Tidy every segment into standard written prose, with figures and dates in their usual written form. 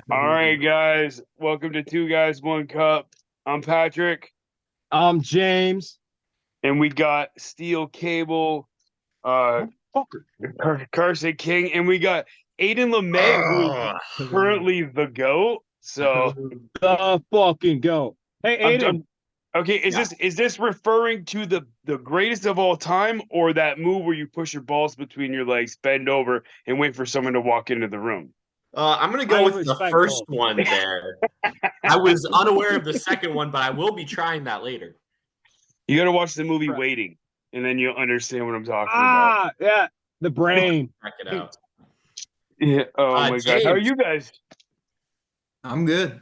All right, guys. Welcome to Two Guys, One Cup. I'm Patrick, James. and we got Steel Cable, uh, Fucker. Carson King, and we got Aiden LeMay, who is Oh, currently the GOAT. So The fucking go. Hey, I'm Aiden. okay. Is yeah. this referring to the greatest of all time, or that move where you push your balls between your legs, bend over, and wait for someone to walk into the room? I'm going to I go am with the first respectful. one there. I was unaware of the second one, but I will be trying that later. You got to watch the movie Waiting, and then you'll understand what I'm talking about. Yeah. The brain. Check it out. Yeah. Oh my gosh. How are James, you guys? I'm good.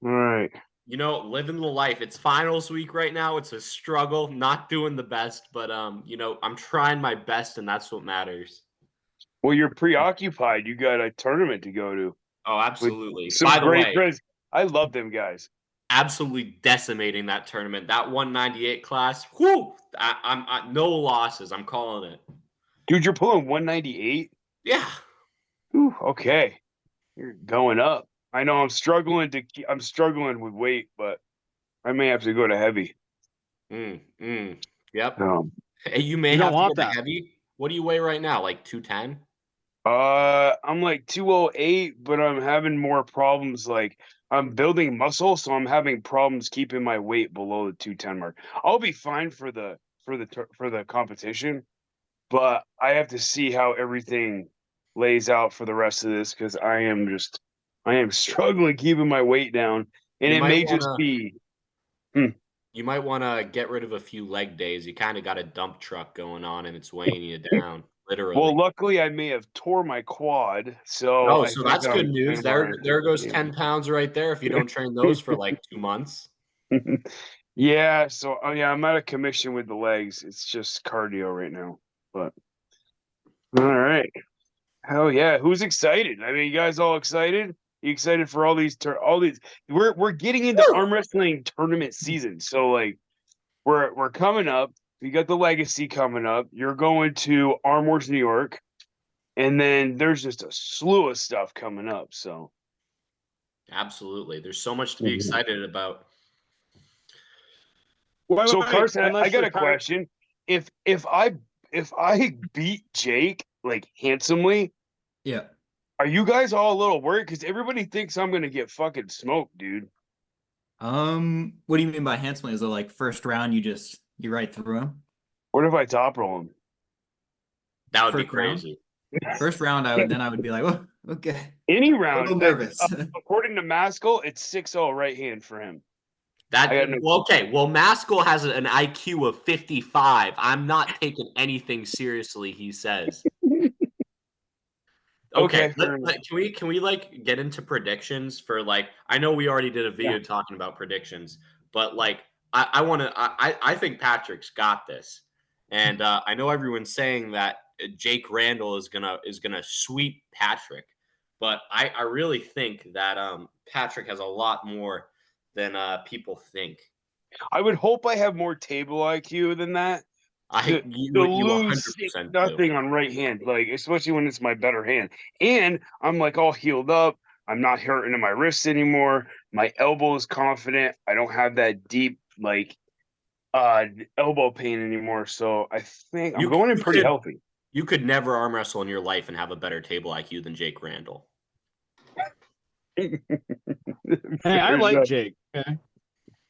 All right. living the life. It's finals week right now. It's a struggle, not doing the best, but I'm trying my best, and that's what matters. Well, you're preoccupied. You got a tournament to go to Oh, with absolutely. some By the great way, friends. I love them guys. absolutely decimating that tournament. That 198 class. Whoo! No losses. I'm calling it. Dude, you're pulling 198? Yeah. Ooh, okay. You're going up. I know I'm struggling with weight, but I may have to go to heavy. Yep. Um, Hey, you may You don't have to go want to that. heavy. What do you weigh right now? Like 210? I'm like 208, but I'm having more problems. Like I'm building muscle, so I'm having problems keeping my weight below the 210 mark. I'll be fine for the competition, but I have to see how everything lays out for the rest of this because I am struggling keeping my weight down, and You it might may just wanna be. Hmm. you might wanna get rid of a few leg days. You kinda got a dump truck going on and it's weighing you down, Well, literally. luckily I may have tore my quad, so Oh, I so think that's good news. I'm all right. There goes Yeah. 10 pounds right there if you don't train those for like 2 months. Yeah, so yeah, I'm out of commission with the legs. It's just cardio right now. But all right. Hell yeah. Who's excited? I mean, you guys all excited? You excited for all these we're getting into Woo! arm wrestling tournament season. So like we're coming up. We got the legacy coming up. You're going to Arm Wars New York, and then there's just a slew of stuff coming up. So Absolutely. There's so much to be Mhm. excited about. So Wait. Carson, I Unless got you're a tired. question. If if I if I beat Jake like handsomely, Yeah. are you guys all a little worried? Because everybody thinks I'm gonna get fucking smoked, dude. What do you mean by handsomely? Is it like first round you right through him? What if I top roll him? That would be First round? crazy. First round I would be like, oh, okay. Any A round, little nervous. according to Maskell, it's 6-0 right hand for him. I That got no. well, okay. Well, Maskell has an IQ of 55. I'm not taking anything seriously he says. Okay, Okay, fair enough. can we like get into predictions for like I know we already did a Yeah. video talking about predictions, but like I want to I think Patrick's got this, and I know everyone's saying that Jake Randall is gonna sweep Patrick, but I really think that Patrick has a lot more than people think. I would hope I have more table IQ than that I to you you lose 100% do. nothing on right hand, like especially when it's my better hand. And I'm like all healed up. I'm not hurting in my wrists anymore. My elbow is confident. I don't have that deep like uh elbow pain anymore. So I think I'm You going in you pretty could healthy. you could never arm wrestle in your life and have a better table IQ than Jake Randall. Hey, I Fair like enough. Jake. Okay.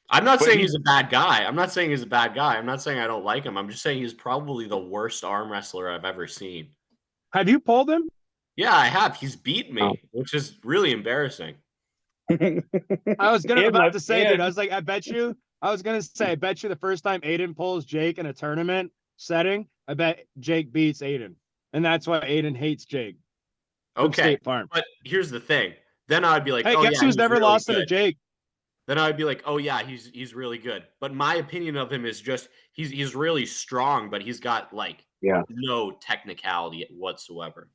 I'm not But saying he he's a bad guy. I'm not saying he's a bad guy. I'm not saying I don't like him. I'm just saying he's probably the worst arm wrestler I've ever seen. Have you pulled him? Yeah, I have. He's beat oh. me, which is really embarrassing. I was gonna And about left to say, dude. I hand. was like, I was gonna say, I bet you the first time Aiden pulls Jake in a tournament setting, I bet Jake beats Aiden, and that's why Aiden hates Jake from Okay, State Farm. but here's the thing. Then I'd be like, Hey, "Oh guess yeah, who's he's never really lost to good." Jake? Then I'd be like, "Oh yeah, he's really good." But my opinion of him is just he's really strong, but he's got like Yeah. no technicality whatsoever.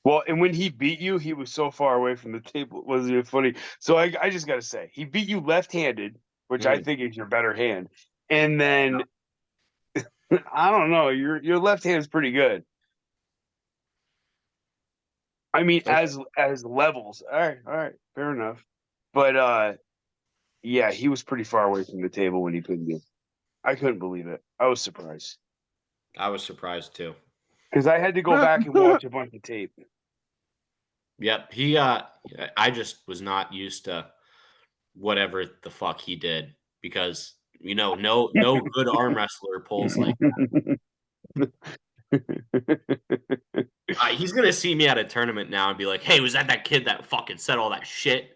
Well, and when he beat you, he was so far away from the table. It wasn't even funny. So I just got to say, he beat you left-handed, which I Mm. think is your better hand. And then I don't know, your left hand is pretty good. I mean, Okay. as levels. All right, fair enough. But yeah, he was pretty far away from the table when he couldn't get. I couldn't believe it. I was surprised I was surprised too. because I had to go back and watch a bunch of tape. Yep. I just was not used to whatever the fuck he did because no good arm wrestler pulls like he's gonna see me at a tournament now and be like, "Hey, was that kid that fucking said all that shit?"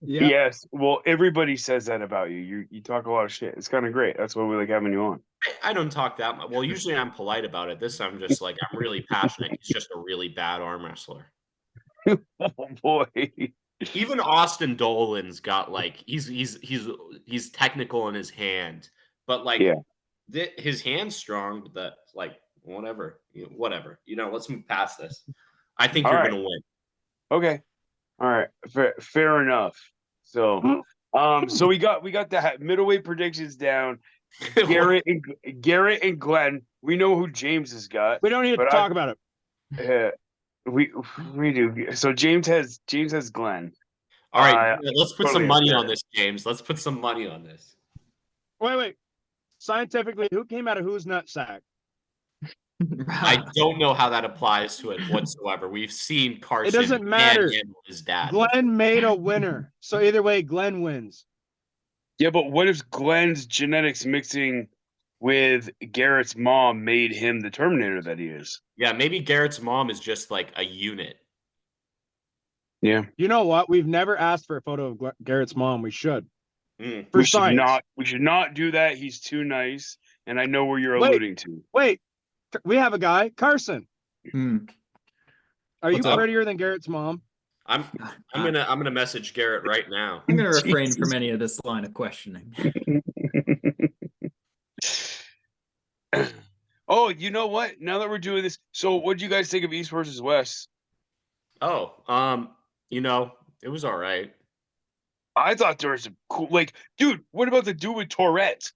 Yeah. Yes. Well, everybody says that about you. You talk a lot of shit. It's kind of great. That's why we like having you on. I don't talk that much. Well, usually I'm polite about it. This I'm just like I'm really passionate. He's just a really bad arm wrestler. Oh boy. Even Austin Dolan's got like he's technical in his hand, but like Yeah. his hand's strong. But that like whatever. Let's move past this. I think All you're right. gonna win. Okay. All right. Fair enough. So, so we got the middleweight predictions down. Garrett and Glenn. We know who James has got, We don't need to but talk about it. we do. So James has Glenn. All right, let's put some totally money fair. on this, James. Let's put some money on this. Wait. Scientifically, who came out of whose nutsack? I don't know how that applies to it whatsoever. We've seen Carson doesn't matter. manhandle his dad. Glenn made a winner. So either way, Glenn wins. Yeah, but what if Glenn's genetics mixing with Garrett's mom made him the Terminator that he is? Yeah, maybe Garrett's mom is just like a unit. Yeah. You know what? We've never asked for a photo of Garrett's mom. We should. Mm. For We should science. not do that. He's too nice, and I know where you're alluding to. Wait, we have a guy, Carson. Hmm. Are you What's up? prettier than Garrett's mom? I'm gonna message Garrett right now. I'm gonna refrain Jesus. from any of this line of questioning. Oh, you know what? Now that we're doing this, so what do you guys think of East versus West? Oh, it was all right. I thought there was a cool, like, dude. What about the dude with Tourette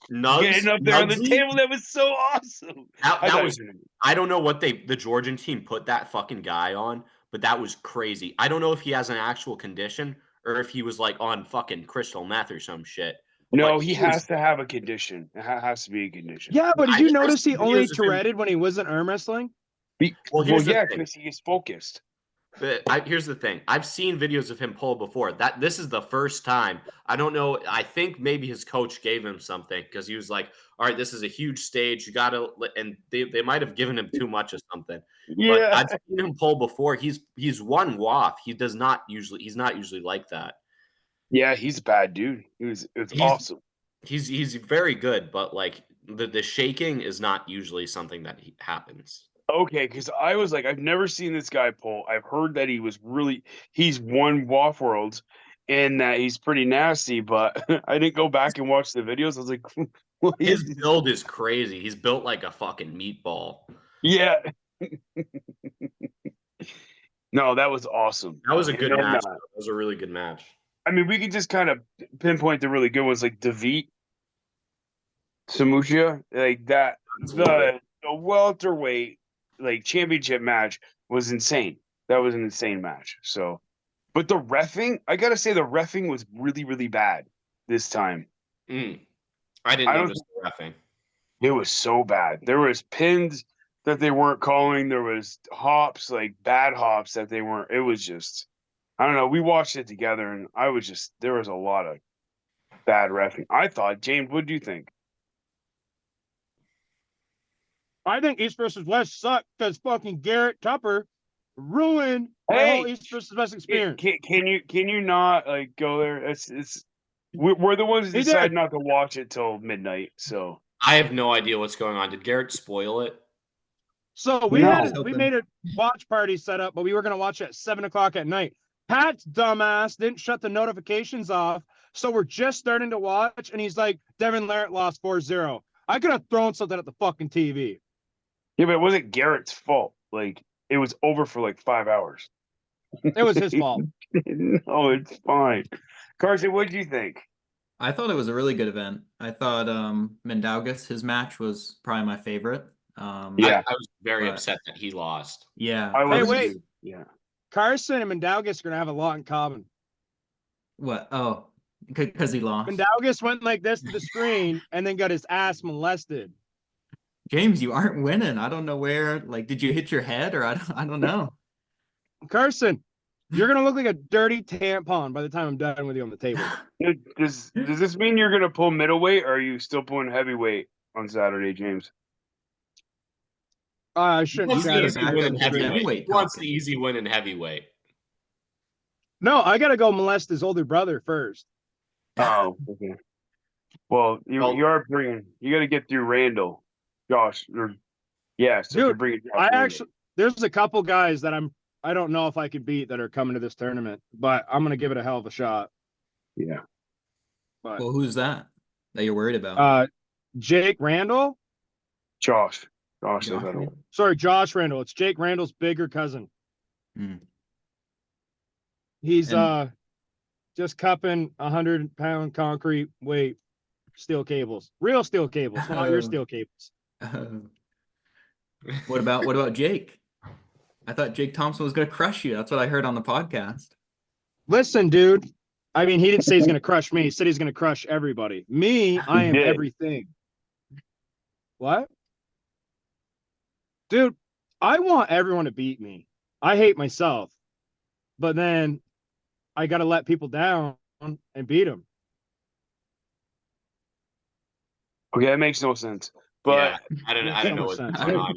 getting up there on the Nugsy? table? That was so awesome. That was. I don't know what the Georgian team put that fucking guy on, but that was crazy. I don't know if he has an actual condition or if he was like on fucking crystal meth or some shit. No, But he has to have a condition. It has to be a condition. Yeah, but did I you just notice he seen only videos of him- Touretted when he wasn't arm wrestling? Well, here's the yeah, thing. because he is focused. Here's the thing. I've seen videos of him pull before. This is the first time. I don't know. I think maybe his coach gave him something because he was like, "All right, this is a huge stage. You got to," and they might have given him too much of something. But Yeah, I've seen him pull before. He's one waff. He's not usually like that. yeah, he's a bad dude. It's awesome. He's very good, but like the shaking is not usually something that happens. Okay, because I was like, I've never seen this guy pull. I've heard that he's won WAF Worlds and that he's pretty nasty, but I didn't go back and watch the videos. I was like, what His is build is crazy. He's built like a fucking meatball. Yeah. No, that was awesome. That was a good And then, match. That was a really good match. I mean, we can just kind of pinpoint the really good ones like David, Samushia, like that. The welterweight like championship match was insane. That was an insane match. So, but the reffing, I gotta say, the reffing was really, really bad this time. I didn't notice the reffing. It was so bad. There was pins that they weren't calling. There was hops, like bad hops that they weren't. It was just, I don't know. We watched it together, and there was a lot of bad reffing. I thought, James, what do you think? I think East versus West sucked because fucking Garrett Tupper ruined my whole East versus West experience. Can you not like go there? We're the ones who decide not to watch it till midnight. So I have no idea what's going on. Did Garrett spoil it? So we made a watch party set up, but we were gonna watch it at 7:00 at night. Pat's dumbass didn't shut the notifications off, so we're just starting to watch, and he's like, Devin Larratt lost 4-0. I could have thrown something at the fucking TV. Yeah, but it wasn't Garrett's fault. Like, it was over for like 5 hours. It was his fault. No, it's fine. Carson, what did you think? I thought it was a really good event. I thought Mendaugas, his match was probably my favorite. Yeah. I was very upset that he lost. Yeah. I was wait. Yeah. Carson and Mindaugas are gonna have a lot in common. What? Oh, because he lost. Mindaugas went like this to the screen and then got his ass molested. James, you aren't winning. I don't know where. Like, did you hit your head or I don't know. Carson, you're gonna look like a dirty tampon by the time I'm done with you on the table. Does this mean you're gonna pull middleweight, or are you still pulling heavyweight on Saturday, James? I He shouldn't wants the chat easy about win in it. heavyweight. He wants the talking. easy win in heavyweight. No, I gotta go molest his older brother first. Oh, okay. Well, you are bringing. You got to get through Randall, Josh. So if you're Dude, bringing Josh I Randall. actually there's a couple guys that I don't know if I could beat that are coming to this tournament, but I'm gonna give it a hell of a shot. Yeah. But Well, who's that you're worried about? Jake Randall. Josh. Josh I Randall? Sorry, Josh Randall. It's Jake Randall's bigger cousin. He's just cupping 100-pound concrete weight steel cables. Real steel cables, not your steel cables. What about Jake? I thought Jake Thompson was gonna crush you. That's what I heard on the podcast. Listen, dude. I mean, he didn't say he's gonna crush me. He said he's gonna crush everybody. Me, I am everything. What? Dude, I want everyone to beat me. I hate myself. But then I got to let people down and beat them. Okay, that makes no sense. But yeah, I don't know what's going on.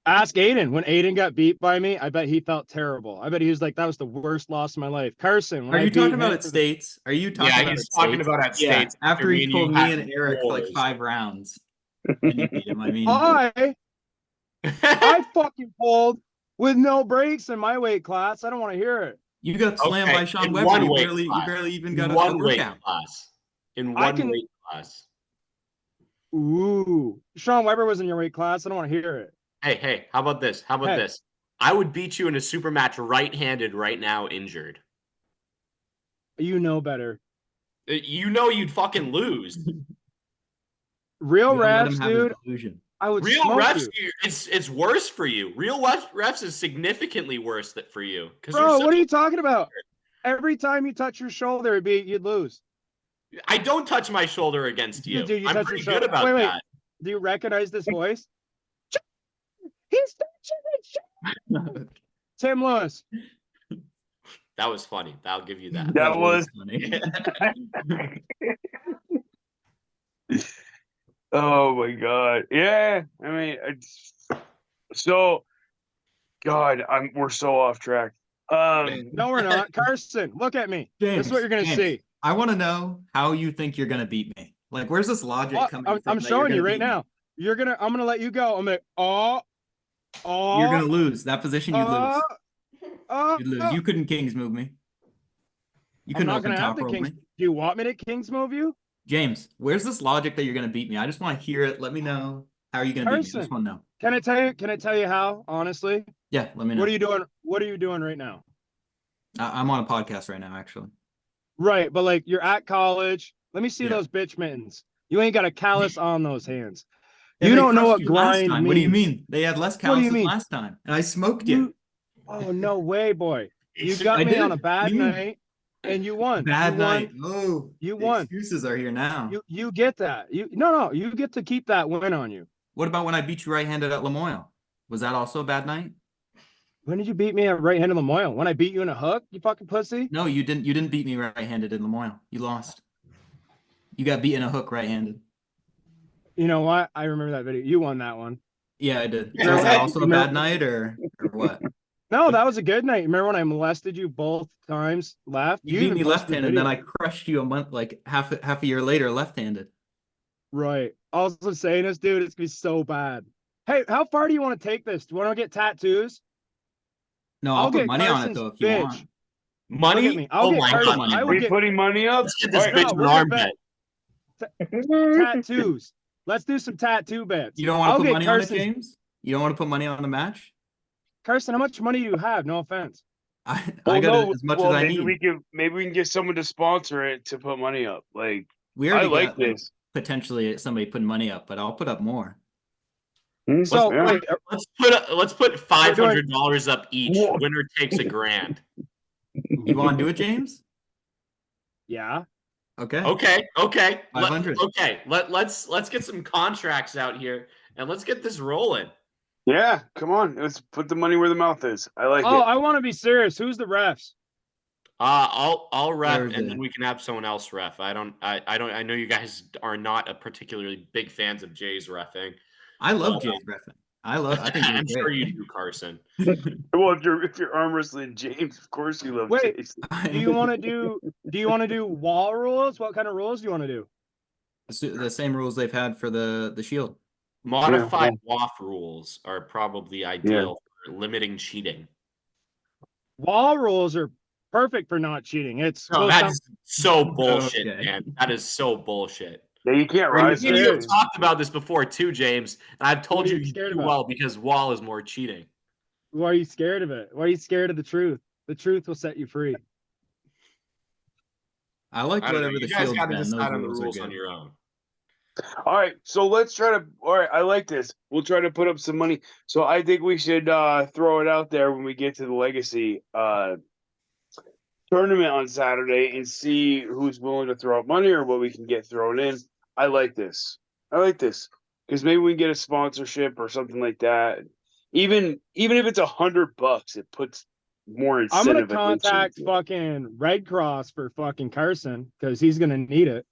Ask Aiden. When Aiden got beat by me, I bet he felt terrible. I bet he was like, that was the worst loss of my life. Carson, are you talking about at States? Are you talking about he's talking about at States. After he pulled me and Eric for like 5 rounds. And you beat him. I mean, I fucking pulled with no breaks in my weight class. I don't want to hear it. You got slammed by Sean Weber. You barely even got a workout. Class. In one weight class. Ooh, Sean Weber was in your weight class. I don't want to hear it. Hey, how about this? This? I would beat you in a super match right-handed right now, injured. You know better. You know you'd fucking lose. Real refs, dude. I would real smoke refs. you. It's worse for you. Real refs is significantly worse for you. Bro, what are you talking about? Every time you touch your shoulder, you'd lose. I don't touch my shoulder against you. You I'm pretty good about that. Do you recognize this voice? He's touching it. Tim Lewis. That was funny. I'll give you that. That was funny. Oh my god. Yeah. I mean, we're so off track. No, we're not. Carson, look at me. James, this is what you're gonna see. I want to know how you think you're gonna beat me. Like, where's this logic coming from? I'm showing you right now. I'm gonna let you go. I'm like, you're gonna lose. That position you lose. You'd lose. You couldn't Kings move me. You couldn't open top rope me. Do you want me to Kings move you? James, where's this logic that you're gonna beat me? I just want to hear it. Let me know. How are you gonna beat me? I just want to know. Can I tell you how, honestly? Yeah, let me know. What are you doing right now? I'm on a podcast right now, actually. Right, but like you're at college. Let me see those bitch mittens. You ain't got a callus on those hands. You don't know what grind means. What do you mean? They had less calluses last time, and I smoked you. Oh, no way, boy. You got me on a bad night, and you won. Bad night. Oh, you won. Excuses are here now. You get that. No, you get to keep that win on you. What about when I beat you right-handed at Lamoille? Was that also a bad night? When did you beat me at right-handed Lamoille? When I beat you in a hook, you fucking pussy? No, you didn't. You didn't beat me right-handed in Lamoille. You lost. You got beat in a hook right-handed. You know what? I remember that video. You won that one. Yeah, I did. So was that also a bad night or what? No, that was a good night. Remember when I molested you both times left? You beat me left-handed, then I crushed you a month, like half a year later, left-handed. Right. All I'm saying is, dude, it's gonna be so bad. Hey, how far do you want to take this? Do you want to get tattoos? No, I'll put money on it though if you want. Money? Oh my god! Are you putting money up? Let's get this bitch an arm bet. Tattoos. Let's do some tattoo bets. You don't want to put money on it, James? You don't want to put money on the match? Carson, how much money do you have? No offense. I got as much as I need. Maybe we can get someone to sponsor it to put money up. Like, we already I like this. Potentially somebody putting money up, but I'll put up more. So Yeah. wait, Let's put $500 up each. Whoa. Winner takes $1,000. You want to do it, James? yeah. Okay. Okay. 500. Let's get some contracts out here and let's get this rolling. Yeah, come on. Let's put the money where the mouth is. I like it. I want to be serious. Who's the refs? I'll ref Thursday. and then we can have someone else ref. I know you guys are not a particularly big fans of Jay's reffing. I love Jay's reffing. I think I'm he's sure great. you do, Carson. Well, if you're arm wrestling James, of course you love Wait, James. do you want to do wall rules? What kind of rules do you want to do? The same rules they've had for the Shield. Modified WAF rules are probably ideal for limiting cheating. Wall rules are perfect for not cheating. It's that's so bullshit, Okay. man. That is so bullshit. Yeah, you can't rise. Me and you have talked about this before too, James, and I've told you scared do well because wall is more cheating. Why are you scared of it? Why are you scared of the truth? The truth will set you free. I like whatever you the guys Shield's got to been. decide Those on the rules are rules good. on your own. All right, so let's try to. All right, I like this. We'll try to put up some money. So I think we should throw it out there when we get to the Legacy tournament on Saturday and see who's willing to throw up money or what we can get thrown in. I like this. Because maybe we can get a sponsorship or something like that. Even if it's $100, it puts more incentive. I'm gonna contact fucking Red Cross for fucking Carson because he's gonna need it.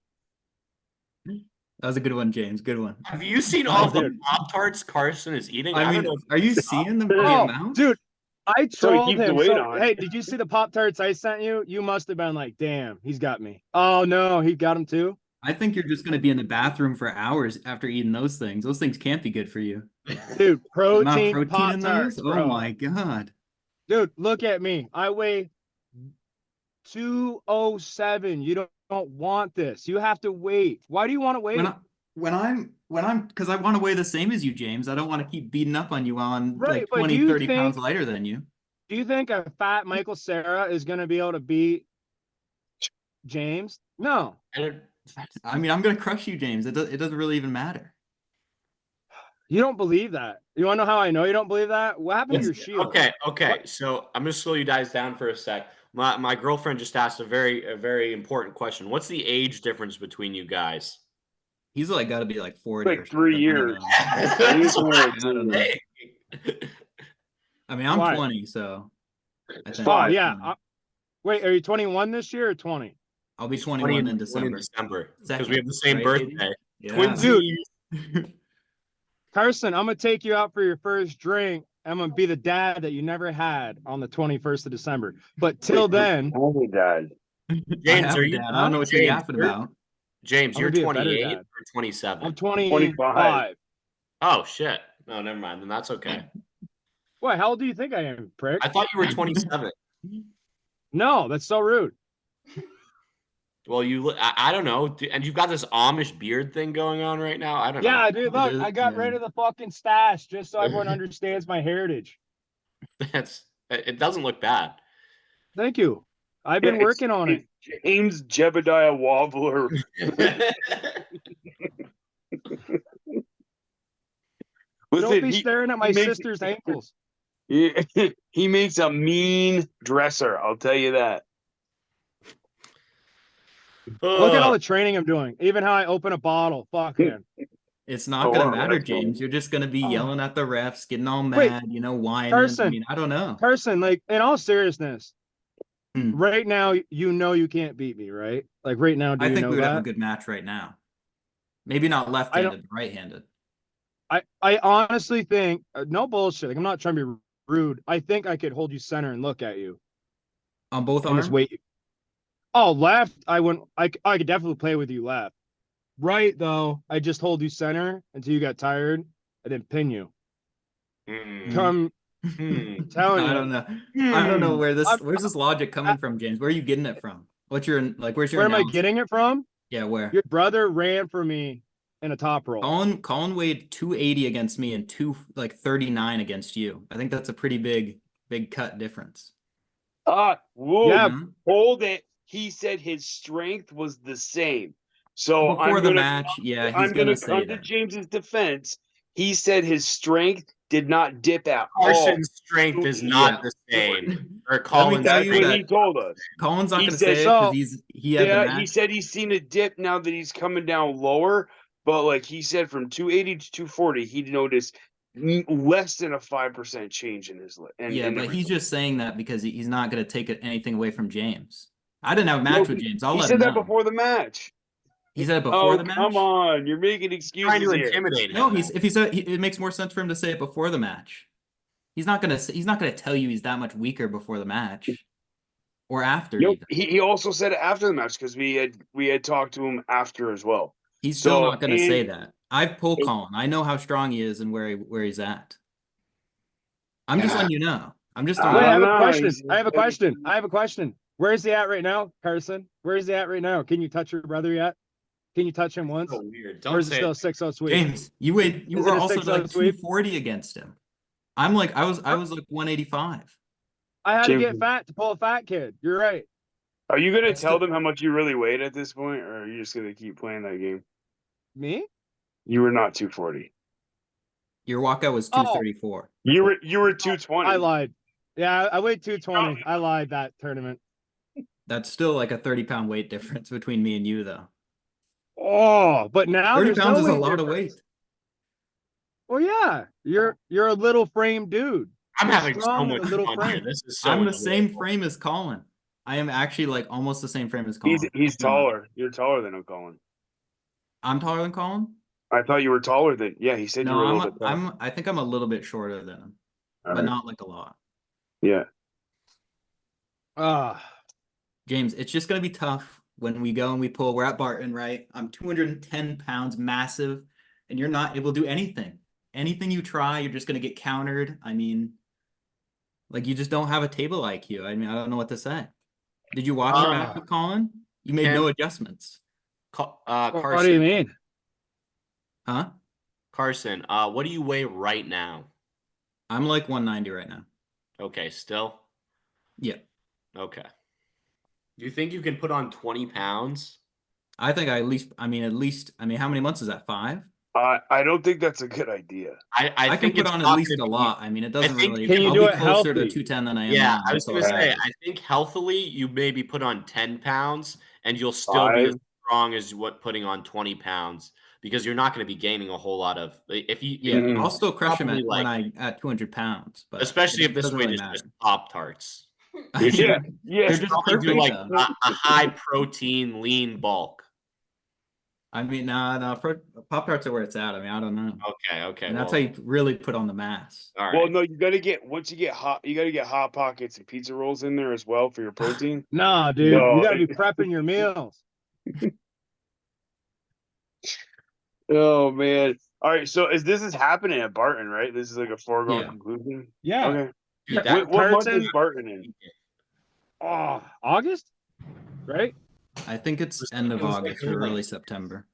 That was a good one, James. Good one. Have you seen all the Pop-Tarts Carson is eating? I mean, are you seeing the amount? Dude, I trolled him. So, hey, did you see the Pop-Tarts I sent you? You must have been like, damn, he's got me. Oh, no, he got him too? I think you're just going to be in the bathroom for hours after eating those things. Those things can't be good for you. Dude, protein in Pop-Tarts, those? bro. Oh, my God. Dude, look at me. I weigh 207. You don't want this. You have to wait. Why do you want to wait? Because I want to weigh the same as you, James. I don't want to keep beating up on you on Right, like but 20, 30 pounds lighter than you. Do you think a fat Michael Cera is going to be able to beat James? No. I mean, I'm going to crush you, James. It doesn't really even matter. You don't believe that. You want to know how I know you don't believe that? What happened to your shield? Okay. What? So I'm going to slow you guys down for a sec. My girlfriend just asked a very important question. What's the age difference between you guys? He's like got to be like 40 like or 3 years. That's what I'm saying. I mean, I'm 20, so. Oh, yeah. Wait, are you 21 this year or 20? I'll be 21 in December. Because we have the same birthday. Yeah. Twinsies. Dude, Carson, I'm going to take you out for your first drink. I'm going to be the dad that you never had on the 21st of December. But till then. Oh, Dad. James, are you? Dad. I don't know what you're yapping about. James, you're 28 or 27? I'm 25. Oh, shit. No, never mind. Then that's okay. What? How old do you think I am, prick? I thought you were 27. No, that's so rude. Well, I don't know. And you've got this Amish beard thing going on right now. I don't know. Yeah, dude, look, I got rid of the fucking stash just so everyone understands my heritage. It doesn't look bad. Thank you. I've been working on it. James Jebediah Wobbler. Don't be staring at my sister's ankles. He makes a mean dresser, I'll tell you that. Look at all the training I'm doing. Even how I open a bottle. Fuck him. It's not going to matter, James. You're just going to be yelling at the refs, getting all mad, whining. Carson, I mean, I don't know. Carson, like, in all seriousness, right now, you can't beat me, right? Like, right now, I think we would have a good match right now. Maybe not left-handed, but right-handed. I honestly think, no bullshit. Like, I'm not trying to be rude. I think I could hold you center and look at you. On both arms? Just wait. Oh, left, I could definitely play with you left. Right, though, I just hold you center until you got tired and then pin you. Telling you. I don't know. I don't know where's this logic coming from, James? Where are you getting it from? Where's your Where am I getting it from? Yeah, where? Your brother ran for me in a top roll. Colin weighed 280 against me and 239 against you. I think that's a pretty big cut difference. Whoa. Yeah. Hold it. He said his strength was the same. So before the match, yeah, he's going to say come to James's defense. he said his strength did not dip at all. Carson's strength is not the same. Or Colin's tell That's you what that he told us. Colin's not He going to said say it so. because he had the Yeah, match. he said he's seen a dip now that he's coming down lower, but like he said, from 280 to 240, he noticed less than a 5% change in his Yeah, but he's just saying that because he's not going to take anything away from James. I didn't have a match with James. I'll he let said him that know. before the match. He said it before Oh, the match. come on, you're making trying excuses to here. intimidate him. No, if he said it makes more sense for him to say it before the match. He's not gonna tell you he's that much weaker before the match or after. Nope. Even He also said it after the match because we had talked to him after as well. he's still not gonna say that. I've pulled Colin. I know how strong he is and where he's at. I'm just letting you know. I'm just throwing. Wait, I have a know, question. he's- I have a question. I have a question. Where is he at right now, Carson? Where is he at right now? Can you touch your brother yet? Can you touch him once? So weird. Or Don't is it say still it. 6-0 sweep? James, you Is were it a also 6-0 like sweep? 240 against him. I was like 185. I had to James- get fat to pull a fat kid. You're right. Are you gonna That's tell the- them how much you really weighed at this point, or are you just gonna keep playing that game? Me? You were not 240. Your walkout was 234. You were 220. I lied. Yeah, I weighed 220. I lied that tournament. That's still like a 30-pound weight difference between me and you, though. Oh, but now 30 there's pounds no is a weight lot of difference. weight. Well, yeah, you're a little frame dude. I'm You're having so strong in much a little fun here. frame. This is so I'm the same enjoyable. frame as Colin. I am actually like almost the same frame as Colin. He's taller. You're taller than him, Colin. I'm taller than Colin? I thought you were taller than. Yeah, he said you No, were a little bit taller. I think I'm a little bit shorter than him, All but right. not like a lot. Yeah. Ah, James, it's just gonna be tough when we go and we pull. We're at Barton, right? I'm 210 pounds, massive, and you're not able to do anything. Anything you try, you're just gonna get countered. I mean, like you just don't have a table IQ. I mean, I don't know what to say. Did you watch your match with Colin? You made no adjustments. Carson, what do you mean? Huh? Carson, what do you weigh right now? I'm like 190 right now. Okay, still? Yeah. Okay. Do you think you can put on 20 pounds? I think I at least, how many months is that? 5? I don't think that's a good idea. I can think put it's on at not least gonna a be- lot. I mean, it doesn't think really. you Can you I'll do be it closer to healthy? 210 than I am Yeah, now. I was so going to say, I think healthily you maybe put on 10 pounds and you'll still be as 5? strong as what putting on 20 pounds because you're not going to be gaining a whole lot of if you Yeah, Mhm. I'll still crush him Probably at 200 pounds, but especially it if this doesn't weight really is matter. just Pop Tarts. Yeah. Yeah. They're just Probably perfect. do like though. a high protein lean bulk. I mean, no, Pop Tarts are where it's at. I mean, I don't know. Okay. And that's how you really put on the mass. All right. Well, no, you got to get once you get hot pockets and pizza rolls in there as well for your protein. Nah, dude, No. you gotta be prepping your meals. Oh man! All right, so this is happening at Barton, right? This is like a foregone Yeah. conclusion. Yeah. Okay. Dude, that What month Carson- is Barton in? Oh, August? Right? I think it's end of August or early September.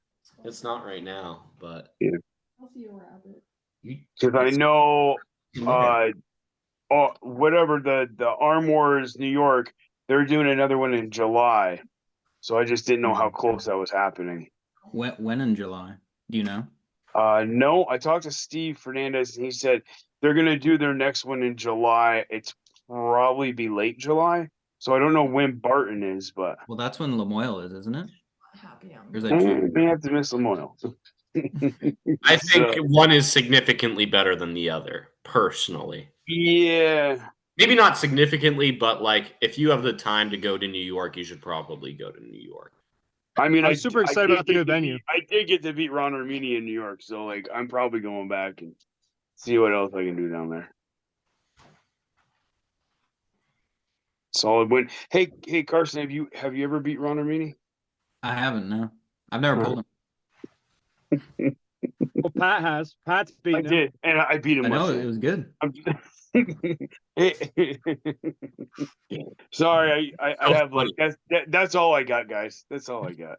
it's not right now, but I'll see you around it. Because I know, Okay. whatever the Arm Wars New York, they're doing another one in July. So I just didn't know how close that was happening. When in July? Do you know? No, I talked to Steve Fernandez and he said they're gonna do their next one in July. It's probably be late July. So I don't know when Barton is, but Well, that's when Lamoille is, isn't it? Happy Or is that June? may have to miss Lamoille. I think one is significantly better than the other, personally. Yeah. Maybe not significantly, but like if you have the time to go to New York, you should probably go to New York. I mean, I'm super excited did about the get new to venue. I did get to beat Ron Armini in New York, so like I'm probably going back and see what else I can do down there. Solid win. Hey Carson, have you ever beat Ron Armini? I haven't, no. I've never pulled him. Well, Pat has. Pat's I beaten him. did, and I beat him. I know once. it was good. Sorry, I So have like that's all I got, guys. That's all I got.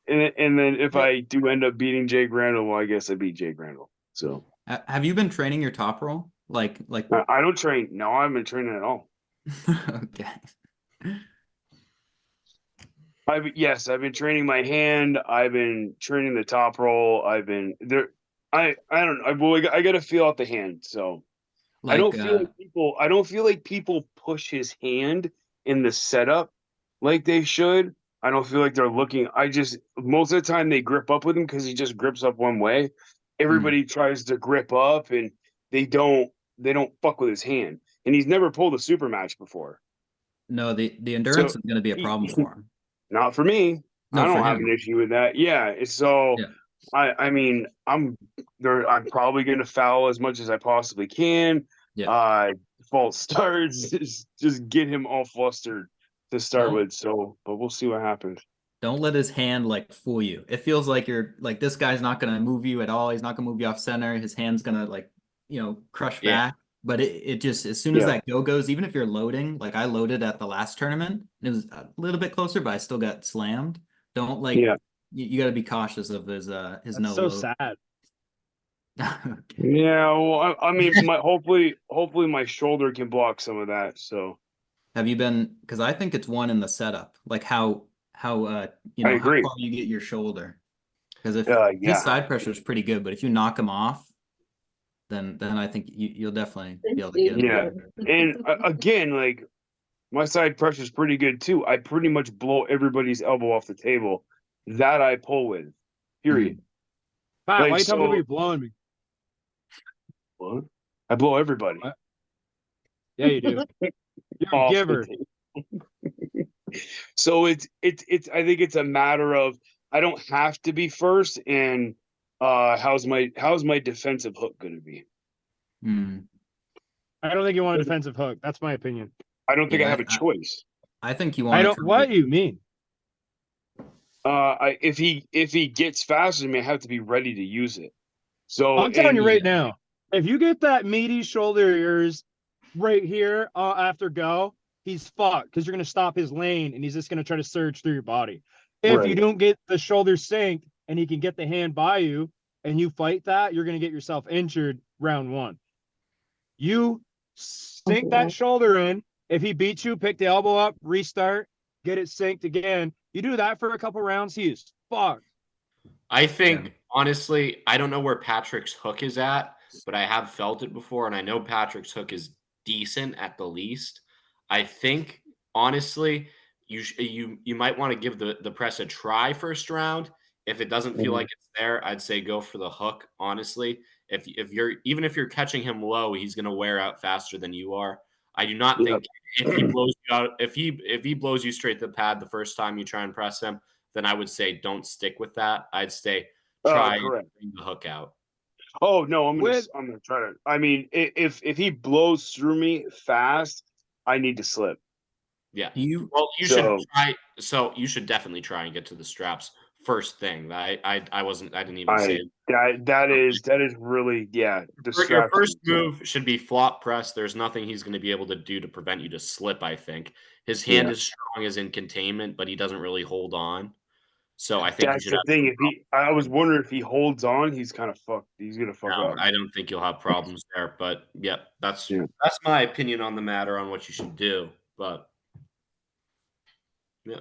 And then if I do end up beating Jake Randall, well, I guess I beat Jake Randall. So Have you been training your top roll? Like I don't train. No, I haven't been training at all. okay. I've been training my hand. I've been training the top roll. I've been there. I don't know. Well, I got to feel out the hand. So I Like don't feel like people. I don't feel like people push his hand in the setup like they should. I don't feel like they're looking. I just most of the time they grip up with him because he just grips up one way. mm, Everybody tries to grip up and they don't. They don't fuck with his hand. And he's never pulled a super match before. no, the endurance So is going to be a problem for him. not for me. I No, for don't have an him. issue with that. Yeah. So Yeah. I mean, I'm there. I'm probably going to foul as much as I possibly can. Yeah. Uh, false starts, just get him all flustered to start Don't with. So, but we'll see what happens. don't let his hand like fool you. It feels like you're like this guy's not gonna move you at all. He's not gonna move you off center. His hand's gonna like, crush Yeah. back. But it just as soon as Yeah. that go goes, even if you're loading, like I loaded at the last tournament, it was a little bit closer, but I still got slammed. Don't like Yeah. you got to be cautious of his That's no so load. sad. Okay. Yeah. Well, I mean, hopefully my shoulder can block some of that. So Have you been? Because I think it's one in the setup, like I how agree. far you get your shoulder. Because if his Yeah. side pressure is pretty good, but if you knock him off, then I think you'll definitely be able to get him. Yeah. And again, like my side pressure is pretty good too. I pretty much blow everybody's elbow off the table that I pull with. Period. Pat, Like why you telling people so. you're blowing me? What? I blow everybody What? Yeah, you do. You're a off the giver. table. So it's I think it's a matter of I don't have to be first and how's my defensive hook going to be? Hmm. I don't think you want a defensive hook. That's my opinion. I don't think I Yeah, have a choice. I think you I want to don't. try. What do you mean? If he gets faster than me, I have to be ready to use it. So I'm telling and you right now, if you get that meaty shoulder of yours right here after go, he's fucked because you're going to stop his lane and he's just going to try to surge through your body. If you right. don't get the shoulder synced and he can get the hand by you and you fight that, you're going to get yourself injured round one. You sink that shoulder in. If he beats you, pick the elbow up, restart, get it synced again. You do that for a couple rounds, he is fucked. I think honestly, I don't know where Patrick's hook is at, but I have felt it before, and I know Patrick's hook is decent at the least. I think honestly, you might want to give the press a try first round. If it doesn't feel Mhm. like it's there, I'd say go for the hook. Honestly, if you're even if you're catching him low, he's going to wear out faster than you are. I do not Yep. think if he blows you out, if he blows you straight to the pad the first time you try and press him, then I would say don't stick with that. I'd say try and Correct. bring the hook out. Oh no, I'm With gonna try to. I mean, if he blows through me fast, I need to slip. Yeah. You Well, you should So try. So you should definitely try and get to the straps first thing. I wasn't. I didn't even say I it. that is really Your first distraction. move should be flop press. There's nothing he's going to be able to do to prevent you to slip. I think his hand Yeah, is strong as in containment, but he doesn't really hold on. So I think you that's should the have thing. no If he, I was wondering if he holds on, he's kind of fucked. He's gonna fuck No, up. I don't think you'll have problems there. But yeah, Yeah. that's my opinion on the matter on what you should do. But yeah,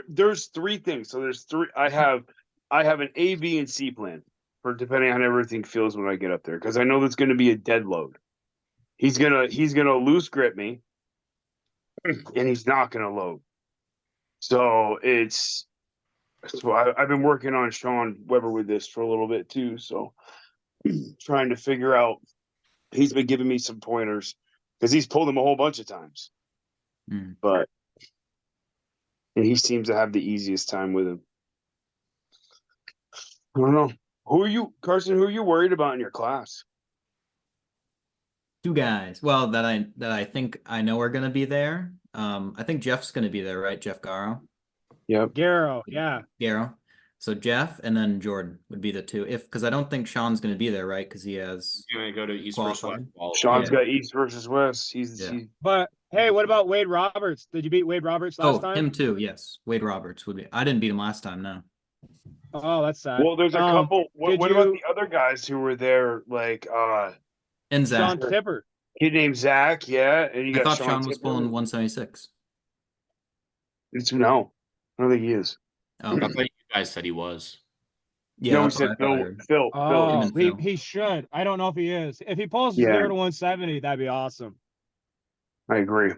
There's three things. So there's three. I have an A, B, and C plan for depending on how everything feels when I get up there because I know there's going to be a dead load. He's gonna loose grip me, and he's not gonna load. So I've been working on Sean Weber with this for a little bit too. So trying to figure out. He's been giving me some pointers because he's pulled him a whole bunch of times, Mm. but and he seems to have the easiest time with him. I don't know. Who are you, Carson? Who are you worried about in your class? two guys. Well, that I think I know are going to be there. I think Jeff's going to be there, right? Jeff Garo. Yep. Garrow, yeah. Garo. So Jeff and then Jordan would be the two. Because I don't think Sean's going to be there, right? Because he has you're going to go to East versus West qualified. qualifier. Sean's got East versus West. Yeah. But hey, what about Wade Roberts? Did you beat Wade Roberts last time? Him too. Yes, Wade Roberts would be. I didn't beat him last time. No. Oh, that's sad. Well, there's a couple. What did about you- the other guys who were there? Like And Zach. Sean Tipper. kid named Zach, yeah, and you I got thought Sean Sean was Tipper. pulling 176. No, I don't think he is. Oh, I thought you guys said he was. Yeah, No, we that's what said I thought I Phil. heard. Phil. Oh, and he, Phil. he should. I don't know if he is. If he pulls Yeah. 0 to 170, that'd be awesome. I agree.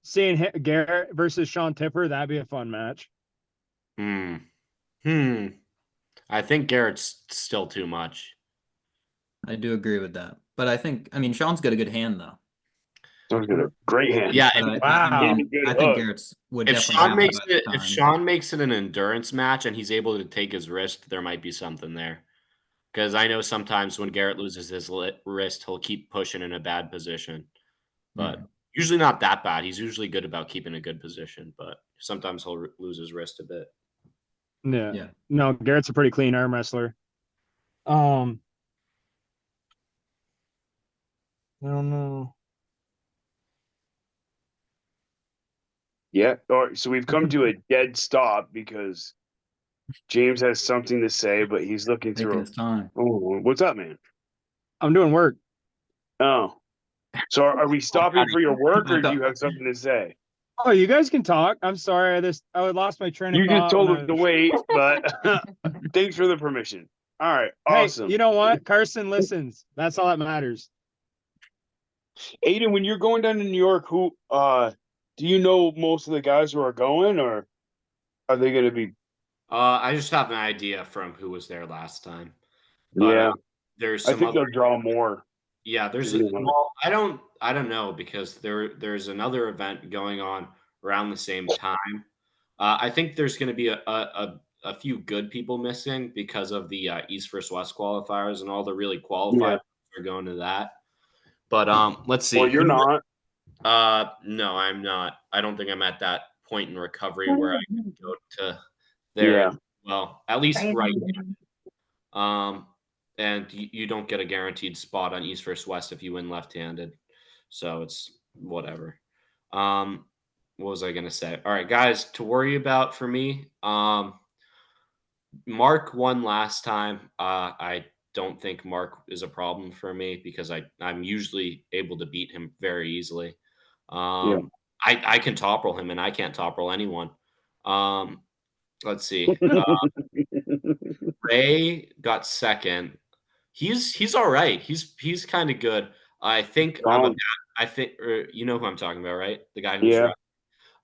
Seeing Garrett versus Sean Tipper, that'd be a fun match. Hmm. I think Garrett's still too much. I do agree with that. But I mean, Sean's got a good hand though. Sounds good. Great hand. Yeah, But Wow. I think Garrett's would if definitely have it by the if time. Sean makes it an endurance match and he's able to take his wrist, there might be something there. Because I know sometimes when Garrett loses his wrist, he'll keep pushing in a bad position. But usually not that bad. He's usually good about keeping a good position, but sometimes he'll lose his wrist a bit. Yeah. No, Garrett's a pretty clean arm wrestler. I don't know. Yeah. All right. So we've come to a dead stop because James has something to say, but he's looking Taking through. his time. Oh, what's up, man? I'm doing work. Oh. So are we stopping for your work, I or do you thought- have something to say? Oh, you guys can talk. I'm sorry. I lost my train of You thought. just told when us to wait, but thanks for the permission. All right. Hey, Awesome. you know what? Carson listens. That's all that matters. Aiden, when you're going down to New York, do you know most of the guys who are going, or are they going to be? I just have an idea from who was there last time. But Yeah, there's I some think other they'll draw more. Yeah, to be honest. I don't know because there's another event going on around the same time. I think there's going to be a few good people missing because of the East versus West qualifiers and all the really qualified are going to that. But let's see. Well, you're not. No, I'm not. I don't think I'm at that point in recovery where I can go to there. Yeah. Well, at least right now. And you don't get a guaranteed spot on East versus West if you win left-handed. So it's whatever. What was I gonna say? All right, guys, to worry about for me. Mark won last time. I don't think Mark is a problem for me because I'm usually able to beat him very easily. Yeah. I can top roll him and I can't top roll anyone. Let's see. Ray got second. He's all right. He's kind of good. I think I think you know who I'm talking about, right? The guy who's Yeah. right.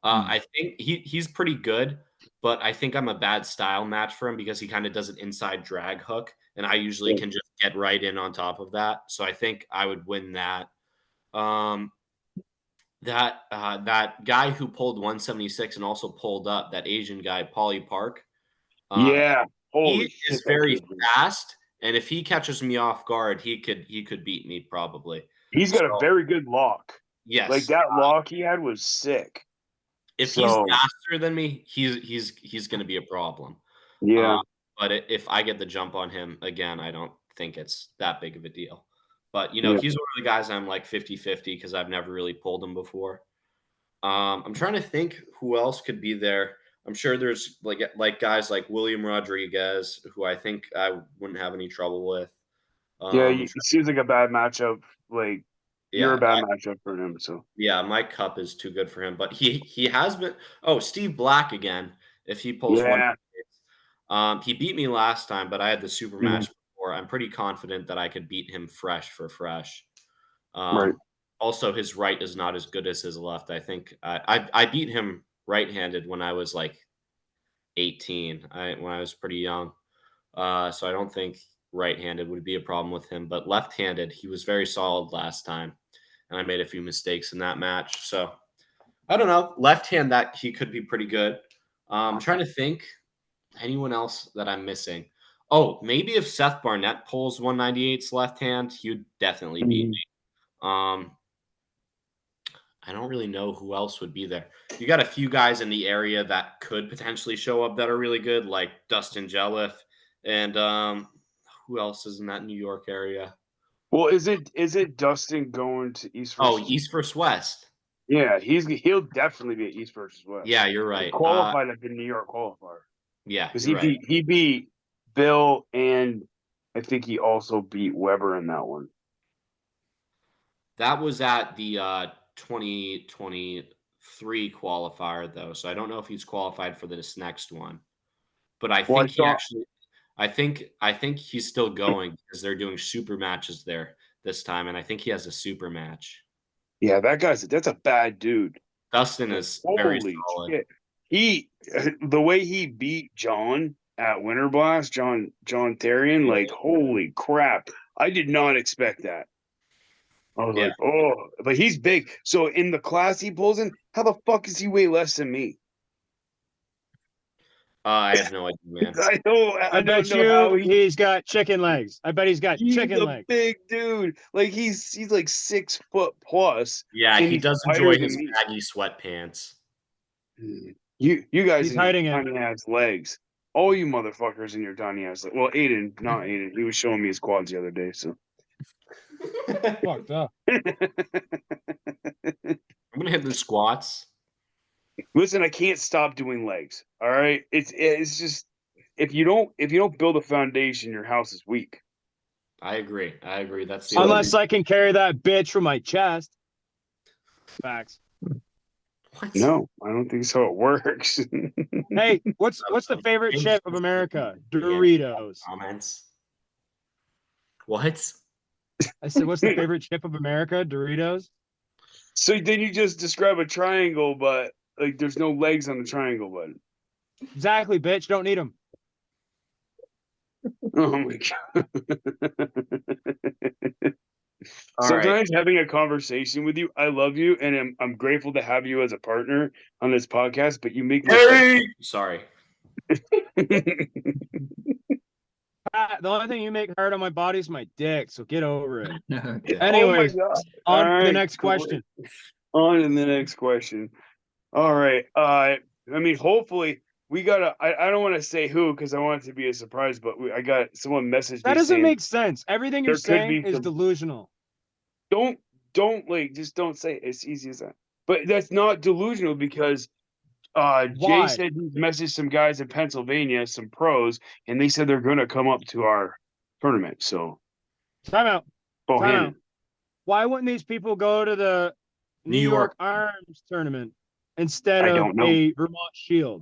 I think he's pretty good, but I think I'm a bad style match for him because he kind of does an inside drag hook, and I usually can just get right in on top of that. So I think I would win that. That guy who pulled 176 and also pulled up, that Asian guy, Paulie Park. Yeah. He Holy shit, is that very kid. fast, and if he catches me off guard, he could beat me probably. He's got a very good lock. Like Yes, that lock he had was sick. if he's faster than me, he's going to be a problem. Yeah. But if I get the jump on him again, I don't think it's that big of a deal. But Yeah. he's one of the guys I'm like 50-50 because I've never really pulled him before. I'm trying to think who else could be there. I'm sure there's like guys like William Rodriguez, who I think I wouldn't have any trouble with. Yeah, it seems like a bad matchup. Like you're Yeah, a bad matchup for him. So yeah, my cup is too good for him. But he has been. Oh, Steve Black again. If he pulls one, he beat me last time, but I had the super match before. I'm pretty confident that I could beat him fresh for fresh. Right. Also, his right is not as good as his left. I think I beat him right-handed when I was like 18. When I was pretty young, so I don't think right-handed would be a problem with him. But left-handed, he was very solid last time, and I made a few mistakes in that match. So I don't know. Left hand that he could be pretty good. I'm trying to think anyone else that I'm missing. Oh, maybe if Seth Barnett pulls 198's left hand, he would definitely beat me. I don't really know who else would be there. You got a few guys in the area that could potentially show up that are really good, like Dustin Jelliff, and who else is in that New York area? Well, is it Dustin going to East versus? East versus West. Yeah, he'll definitely be at East versus West. Yeah, you're right. He qualified at the New York qualifier. Yeah, because right. he beat Bill, and I think he also beat Weber in that one. That was at the 2023 qualifier, though, so I don't know if he's qualified for this next one. But I think I think he's still going because they're doing super matches there this time, and I think he has a super match. Yeah, that's a bad dude. Dustin is very Holy solid. shit. The way he beat John at Winter Blast, John Therian, like holy crap. I did not expect that. I was like, oh, but he's big. So in the class he pulls in, how the fuck is he weigh less than me? I have no idea, man. I bet don't know how he's got chicken legs. I bet he's got chicken legs. Big dude. Like he's like 6 foot plus. Yeah, and he he's does wider enjoy than his me. baggy sweatpants. You guys He's in your hiding it. tiny ass legs. All you motherfuckers in your tiny ass legs. Well, Aiden, not Aiden. He was showing me his quads the other day, so. Fucked up. I'm gonna hit the squats. Listen, I can't stop doing legs. All right, it's just if you don't build a foundation, your house is weak. I agree. That's the Unless I can carry that bitch from my chest. Facts. What? No, I don't think so. It works. Hey, what's the favorite chip of America? Doritos. Comments. What? I said, what's the favorite chip of America? Doritos. So then you just describe a triangle, but like there's no legs on the triangle button. Exactly, bitch. Don't need them. Oh my god. Sometimes having a conversation with you, I love you, and I'm grateful to have you as a partner on this podcast. But you make my Sorry. The only thing you make hard on my body is my dick, so get over it. Okay. Anyways, on to the next cool. question. On to the next question. All right. I mean, hopefully we got I don't want to say who because I want it to be a surprise, but I got someone messaged That me doesn't saying make sense. Everything you're saying is delusional. Don't just don't say it. It's easy as that. But that's not delusional because Jay said he's messaged some guys in Pennsylvania, some pros, and they said they're gonna come up to our tournament. So time out. Bohannon. Why wouldn't these people go to the New York Arms tournament instead of a Vermont Shield?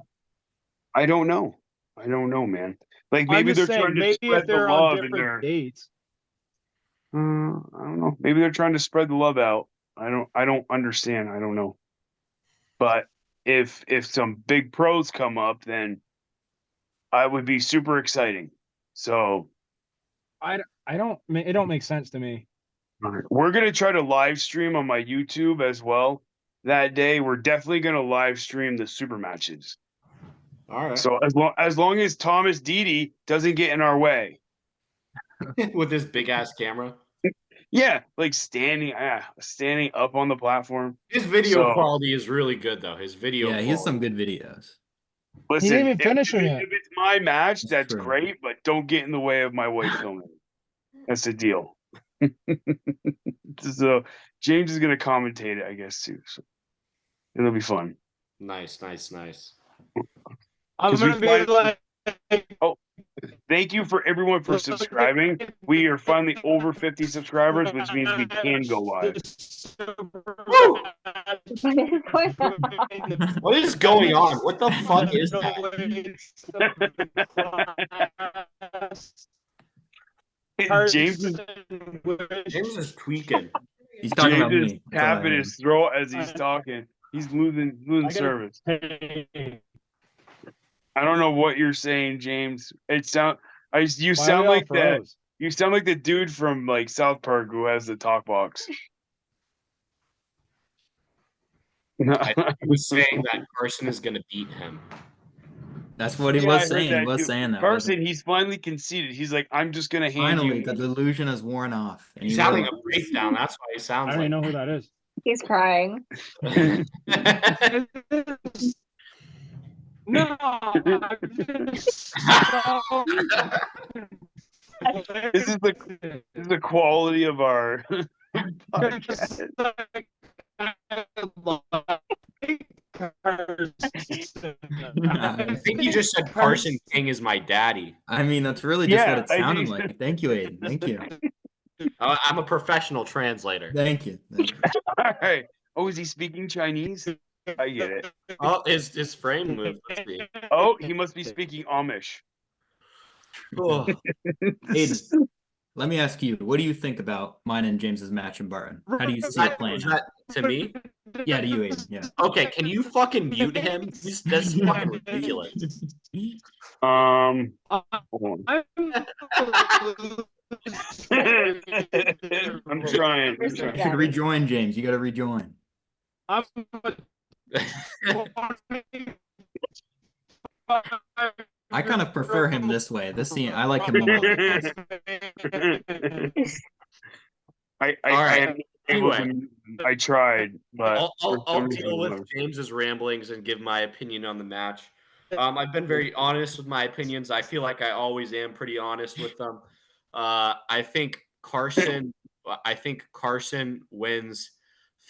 I don't know, man. Like maybe they're trying to spread the love in their dates. I don't know. Maybe they're trying to spread the love out. I don't understand. I don't know. But if some big pros come up, then I would be super exciting. So it don't make sense to me. We're gonna try to live stream on my YouTube as well that day. We're definitely gonna live stream the super matches. All right. So as long as Thomas Didi doesn't get in our way. With this big ass camera. Yeah, like standing up on the platform. His video quality is really good though. His video. Yeah, he has some good videos. Listen, he didn't even finish it yet. If it's my match, that's true. great, but don't get in the way of my wife filming. That's the deal. So James is gonna commentate it, I guess, too. So it'll be fun. Nice. I'm gonna be like, thank you for everyone for subscribing. We are finally over 50 subscribers, which means we can go live. What is going on? What the fuck is that? James is tweaking. He's talking about James is me. tapping his throat as he's talking. He's losing service. I don't know what you're saying, James. You sound like that. You sound like the dude from like South Park who has the talk box. I was saying that Carson is gonna beat him. That's what he was saying. He was saying that. Carson, he's finally conceded. He's like, I'm just gonna hand you. Finally, the delusion has worn off. He's having a breakdown. That's why he sounds. I don't even know who that is. He's crying. No. This is the quality of our podcast. I think you just said Carson King is my daddy. I mean, that's really just what it sounded like. Thank you, Aiden. Thank you. I'm a professional translator. Thank you. All right. Oh, is he speaking Chinese? I get it. Oh, his frame moved. Let's see. Oh, he must be speaking Amish. Oh, Aiden, let me ask you, what do you think about mine and James's match in Barton? How do you see it playing was out? that to me? Yeah, to you, Aiden. Yeah. Okay, can you fucking mute him? That's fucking ridiculous. Hold on. I'm I'm trying. You should rejoin, James. You got to rejoin. I'm I kind of prefer him this way. I like him more like this. I All right. I Anyway. I tried, but I'll deal with James's ramblings and give my opinion on the match. I've been very honest with my opinions. I feel like I always am pretty honest with them. I think Carson wins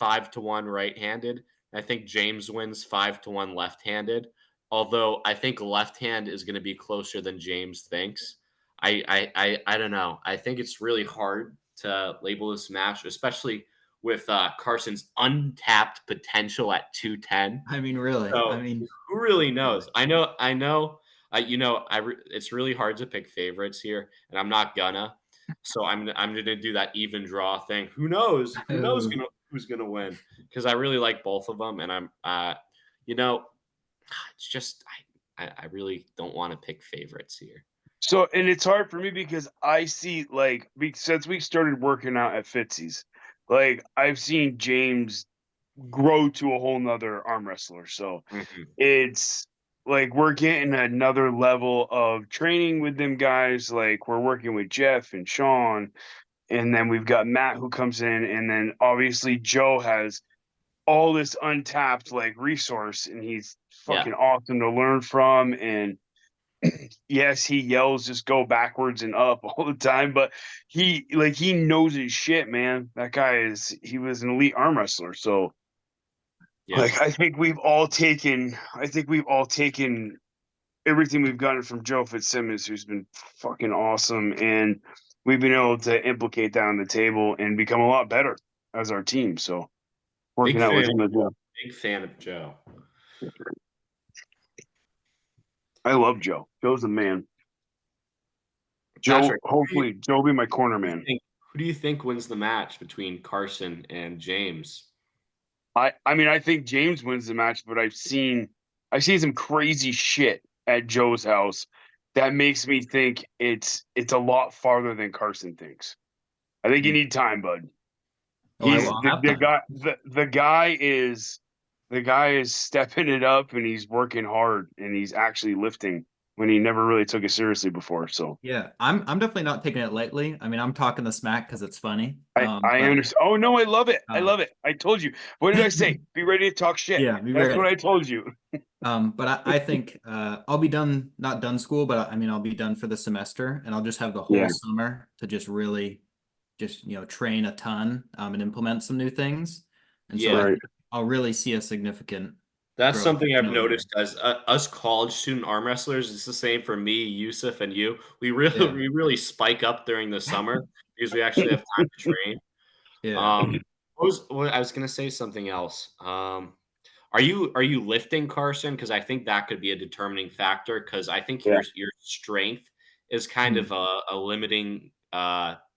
5-1 right-handed. I think James wins 5-1 left-handed. Although I think left hand is going to be closer than James thinks. I don't know. I think it's really hard to label this match, especially with Carson's untapped potential at 210. I mean, really. So, I mean, who really knows? I know. It's really hard to pick favorites here, and I'm not gonna. So I'm gonna do that even draw thing. Who knows? Who knows who's gonna win? Because I really like both of them, and it's just I really don't want to pick favorites here. So, and it's hard for me because I see since we started working out at Fitzy's, I've seen James grow to a whole nother arm wrestler. So it's we're getting another level of training with them guys. Like we're working with Jeff and Sean, and then we've got Matt who comes in, and then obviously Joe has all this untapped resource, and he's fucking awesome to learn from. And yes, he yells just go backwards and up all the time, but he knows his shit, man. That guy he was an elite arm wrestler. So I think we've all taken everything we've gotten from Joe Fitzsimmons, who's been fucking awesome, and we've been able to implicate that on the table and become a lot better as our team. So working out with him as well. Big fan of Joe. I love Joe. Joe's the man. Patrick, hopefully Joe will be my corner man. Who do you think wins the match between Carson and James? I think James wins the match, but I've seen some crazy shit at Joe's house that makes me think it's a lot farther than Carson thinks. I think you need time, bud. He's the guy is stepping it up, and he's working hard, and he's actually lifting when he never really took it seriously before. So yeah, I'm definitely not taking it lightly. I mean, I'm talking the smack because it's funny. I understand. Oh no, I love it. I love it. I told you. What did I say? Be ready to talk shit. Yeah, that's what I told you. But I think I'll be not done school, but I mean I'll be done for the semester, and I'll just have the whole summer to just really train a ton and implement some new things. And so I'll really see a significant. That's something I've noticed as us college student arm wrestlers. It's the same for me, Yusuf, and you. We really spike up during the summer because we actually have time to train. Yeah. I was gonna say something else. Are you lifting, Carson? Because I think that could be a determining factor. Because I think your strength is kind of a limiting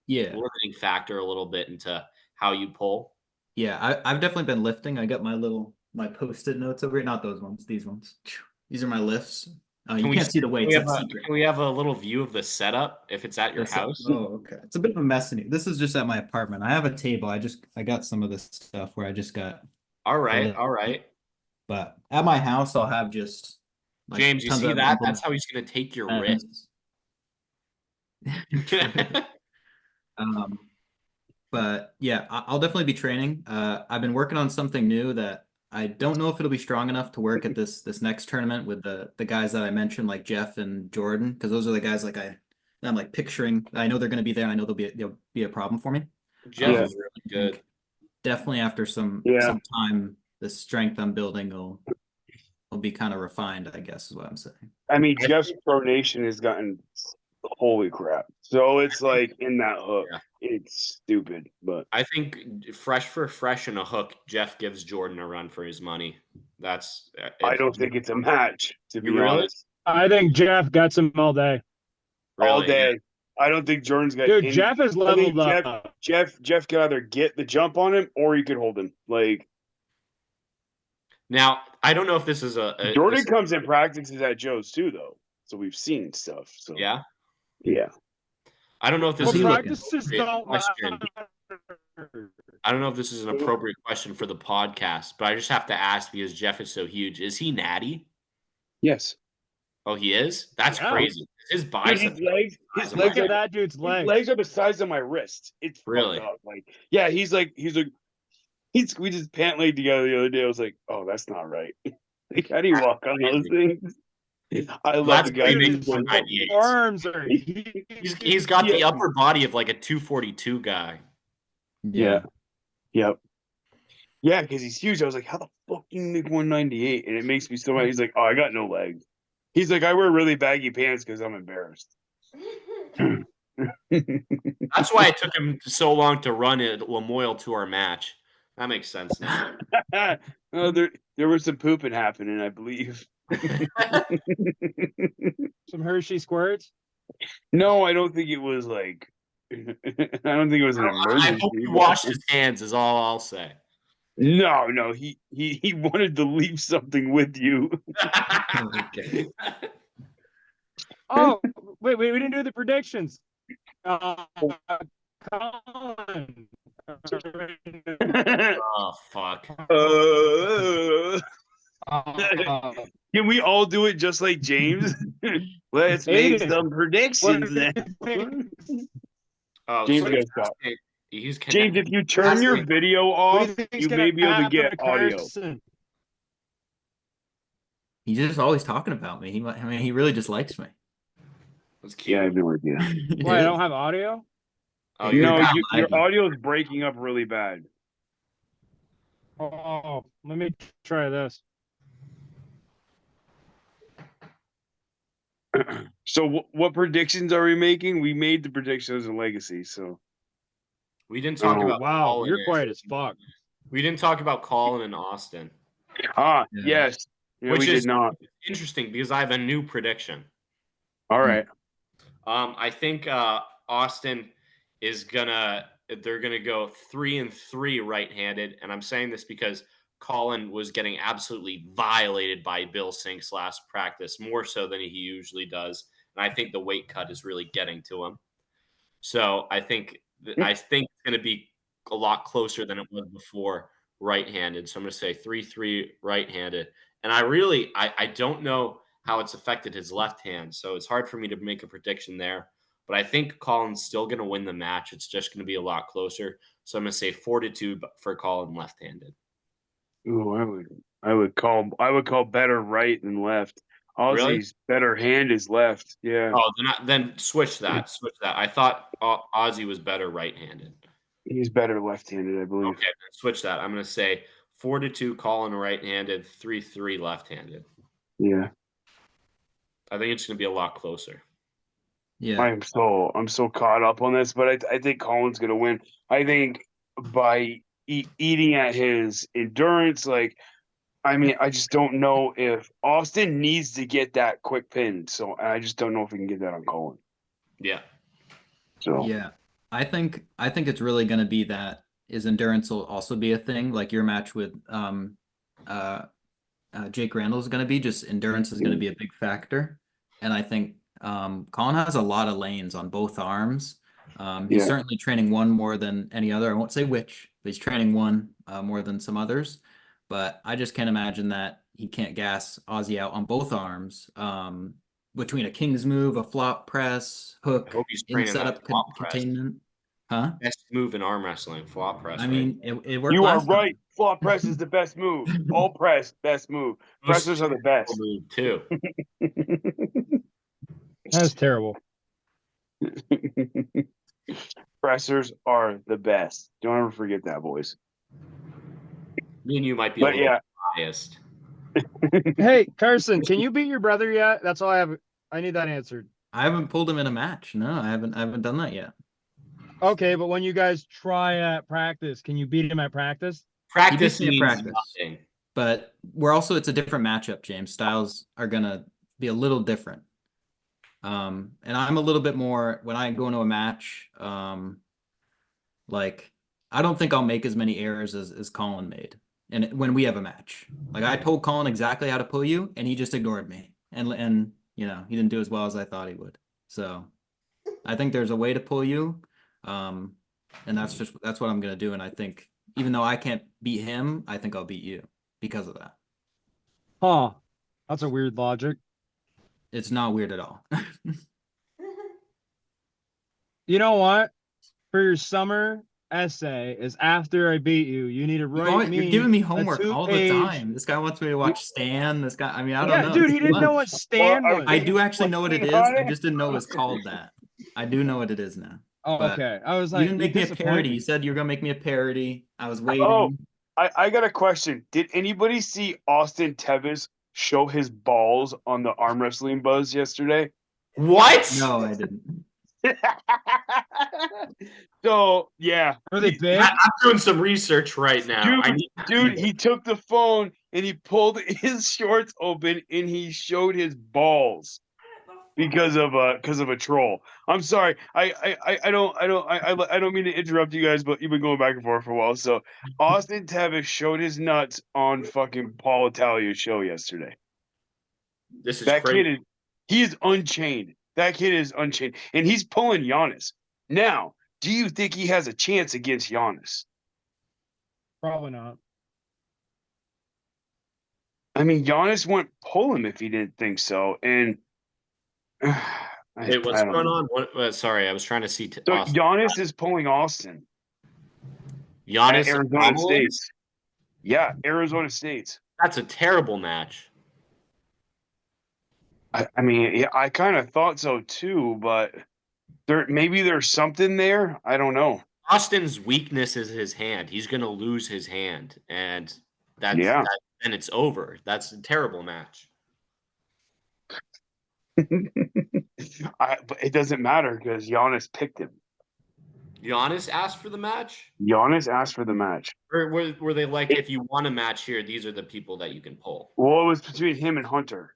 limiting factor a little bit into how you pull. Yeah, I've definitely been lifting. I got my Post-it notes over here. Not those ones. These ones. These are my lifts. You can't see the weights. Can we have a little view of the setup if it's at your house? Oh, okay. It's a bit of a mess in here. This is just at my apartment. I have a table. I got some of this stuff where I just got. All right. But at my house, I'll have just. James, you see that? That's how he's going to take your wrist. But yeah, I'll definitely be training. I've been working on something new that I don't know if it'll be strong enough to work at this next tournament with the guys that I mentioned, like Jeff and Jordan, because those are the guys I'm like picturing. I know they're going to be there. And I know they'll be a problem for me. Jeff is really good. Definitely after some time, the strength I'm building will be kind of refined, I guess is what I'm saying. I mean, Jeff's pronation has gotten holy crap. So it's in that hook. Yeah. It's stupid, but I think fresh for fresh in a hook, Jeff gives Jordan a run for his money. I don't think it's a match, to be honest. I think Jeff gets him all day. all Really? day. I don't think Jordan's got Dude, any. Jeff has I think leveled up. Jeff could either get the jump on him or he could hold him. Like Now, I don't know if this is Jordan comes in practices at Joe's too, though. So we've seen stuff. So yeah. yeah. I don't know if this Well, is an practices appropriate don't question. matter. I don't know if this is an appropriate question for the podcast, but I just have to ask because Jeff is so huge. Is he natty? Yes. Oh, he is? That's Yeah. crazy. His Dude, biceps. his Look legs at are that dude's his legs. legs are the size of my wrist. It's Really? fucked up. Like, yeah, we just pant leg together the other day. I was like, oh, that's not right. Like, how do you walk on those things? I love That's the guy. what he Dude's makes 198. arms are He's got the Yeah. upper body of like a 242 guy. Yeah. Yep. Yeah, because he's huge. I was like, how the fuck can you make 198? And it makes me so mad. He's like, oh, I got no legs. He's like, I wear really baggy pants because I'm embarrassed. That's why it took him so long to run at Lamoille to our match. That makes sense now. Oh, there was some pooping happening, I believe. some Hershey squirts. No, I don't think it was like. I don't think it was an emergency. I hope he washed his hands. Is all I'll say. No, he wanted to leave something with you. Okay. Oh, wait, we didn't do the predictions. Colin. Oh fuck. Can we all do it just like James? Let's make Aiden, some predictions then. Oh, James so gotta stop. he's James, if you turn your video off, you may be able to get audio. He's just always talking about me. He really just likes me. That's cute. Yeah, I have no idea. Why, I don't have audio? Oh, No, not your laggy. audio is breaking up really bad. Oh, let me try this. So what predictions are we making? We made the predictions in Legacy, so we didn't talk Oh, about Wow, Colin you're and- quiet as fuck. We didn't talk about Colin and Austin, Yeah. yes. Yeah, which we is did not. interesting because I have a new prediction. All right. I think Austin is they're gonna go 3-3 right-handed, and I'm saying this because Colin was getting absolutely violated by Bill Sinks last practice, more so than he usually does, and I think the weight cut is really getting to him. So I think it's gonna be a lot closer than it was before right-handed. So I'm gonna say 3-3 right-handed, and I don't know how it's affected his left hand. So it's hard for me to make a prediction there. But I think Colin's still going to win the match. It's just going to be a lot closer. So I'm going to say 4-2 for Colin left-handed. Ooh, I would call better right than left. Ozzy's better hand is left. Yeah. Oh, then switch that. Switch that. I thought Ozzy was better right-handed. He's better left-handed, I believe. Okay, then switch that. I'm going to say 4-2 Colin right-handed, 3-3 left-handed. Yeah. I think it's going to be a lot closer. Yeah. I'm so caught up on this, but I think Colin's gonna win. I think by eating at his endurance, I just don't know if Austin needs to get that quick pin. So I just don't know if we can get that on Colin. Yeah. So Yeah. I think it's really going to be that his endurance will also be a thing. Like your match with Jake Randall is going to be, just endurance is going to be a big factor. And I think Colin has a lot of lanes on both arms. He's certainly training one more than any other. I won't say which, but he's training one more than some others. But I just can't imagine that he can't gas Ozzy out on both arms. Between a king's move, a flop press, hook, I hope he's in training setup that flop press. containment. Huh? Best move in arm wrestling, flop press. I mean, it worked you are last time. right. Flop press is the best move. All press, best move. Pressers are the best. Move too. That's terrible. Pressers are the best. Don't ever forget that, boys. Me and you might be a little biased. Hey, Carson, can you beat your brother yet? That's all I have. I need that answered. I haven't pulled him in a match. No, I haven't done that yet. Okay, but when you guys try at practice, can you beat him at practice? Practice He beats me means at practice. nothing. But it's a different matchup, James. Styles are gonna be a little different. And I'm a little bit more when I go into a match, like I don't think I'll make as many errors as Colin made. And when we have a match, like I told Colin exactly how to pull you, and he just ignored me. And you know, he didn't do as well as I thought he would. So I think there's a way to pull you. And that's what I'm gonna do. And I think even though I can't beat him, I think I'll beat you because of that. Huh. That's a weird logic. It's not weird at all. You know what? For your summer essay is after I beat you, you need to write You're me giving me a homework all the 2-page. time. This guy wants me to watch Stan. This guy, I mean, I don't Yeah, know. dude, It's he too didn't know what much. Stan was. I do actually know what it is. on I it. just didn't know it was called that. I do know what it is now. Oh, But okay. I was you like, didn't you make me a disappoint parody. You me. said you were gonna make me a parody. I was Oh, waiting. I got a question. Did anybody see Austin Tevis show his balls on the arm wrestling buzz yesterday? What? No, I didn't. So yeah, Are they big? I'm doing some research right now. dude, he took the phone and he pulled his shorts open and he showed his balls because of a troll. I'm sorry. I don't mean to interrupt you guys, but you've been going back and forth for a while. So Austin Tevis showed his nuts on fucking Paul Italia's show yesterday. This is That crazy. kid he is unchained. That kid is unchained. And he's pulling Giannis. Now, do you think he has a chance against Giannis? Probably not. I mean, Giannis wouldn't pull him if he didn't think so. And Hey, what's I don't going know. on? Sorry, I was trying to see So Austin. Giannis is pulling Austin at Giannis and Arizona State. Kamala? Yeah, Arizona State. That's a terrible match. I mean, yeah, I kind of thought so too, but maybe there's something there. I don't know. Austin's weakness is his hand. He's going to lose his hand, and Yeah. then it's over. That's a terrible match. But it doesn't matter because Giannis picked him. Giannis asked for the match? Giannis asked for the match. Or were they like, if you want a match here, these are the people that you can pull? Well, it was between him and Hunter.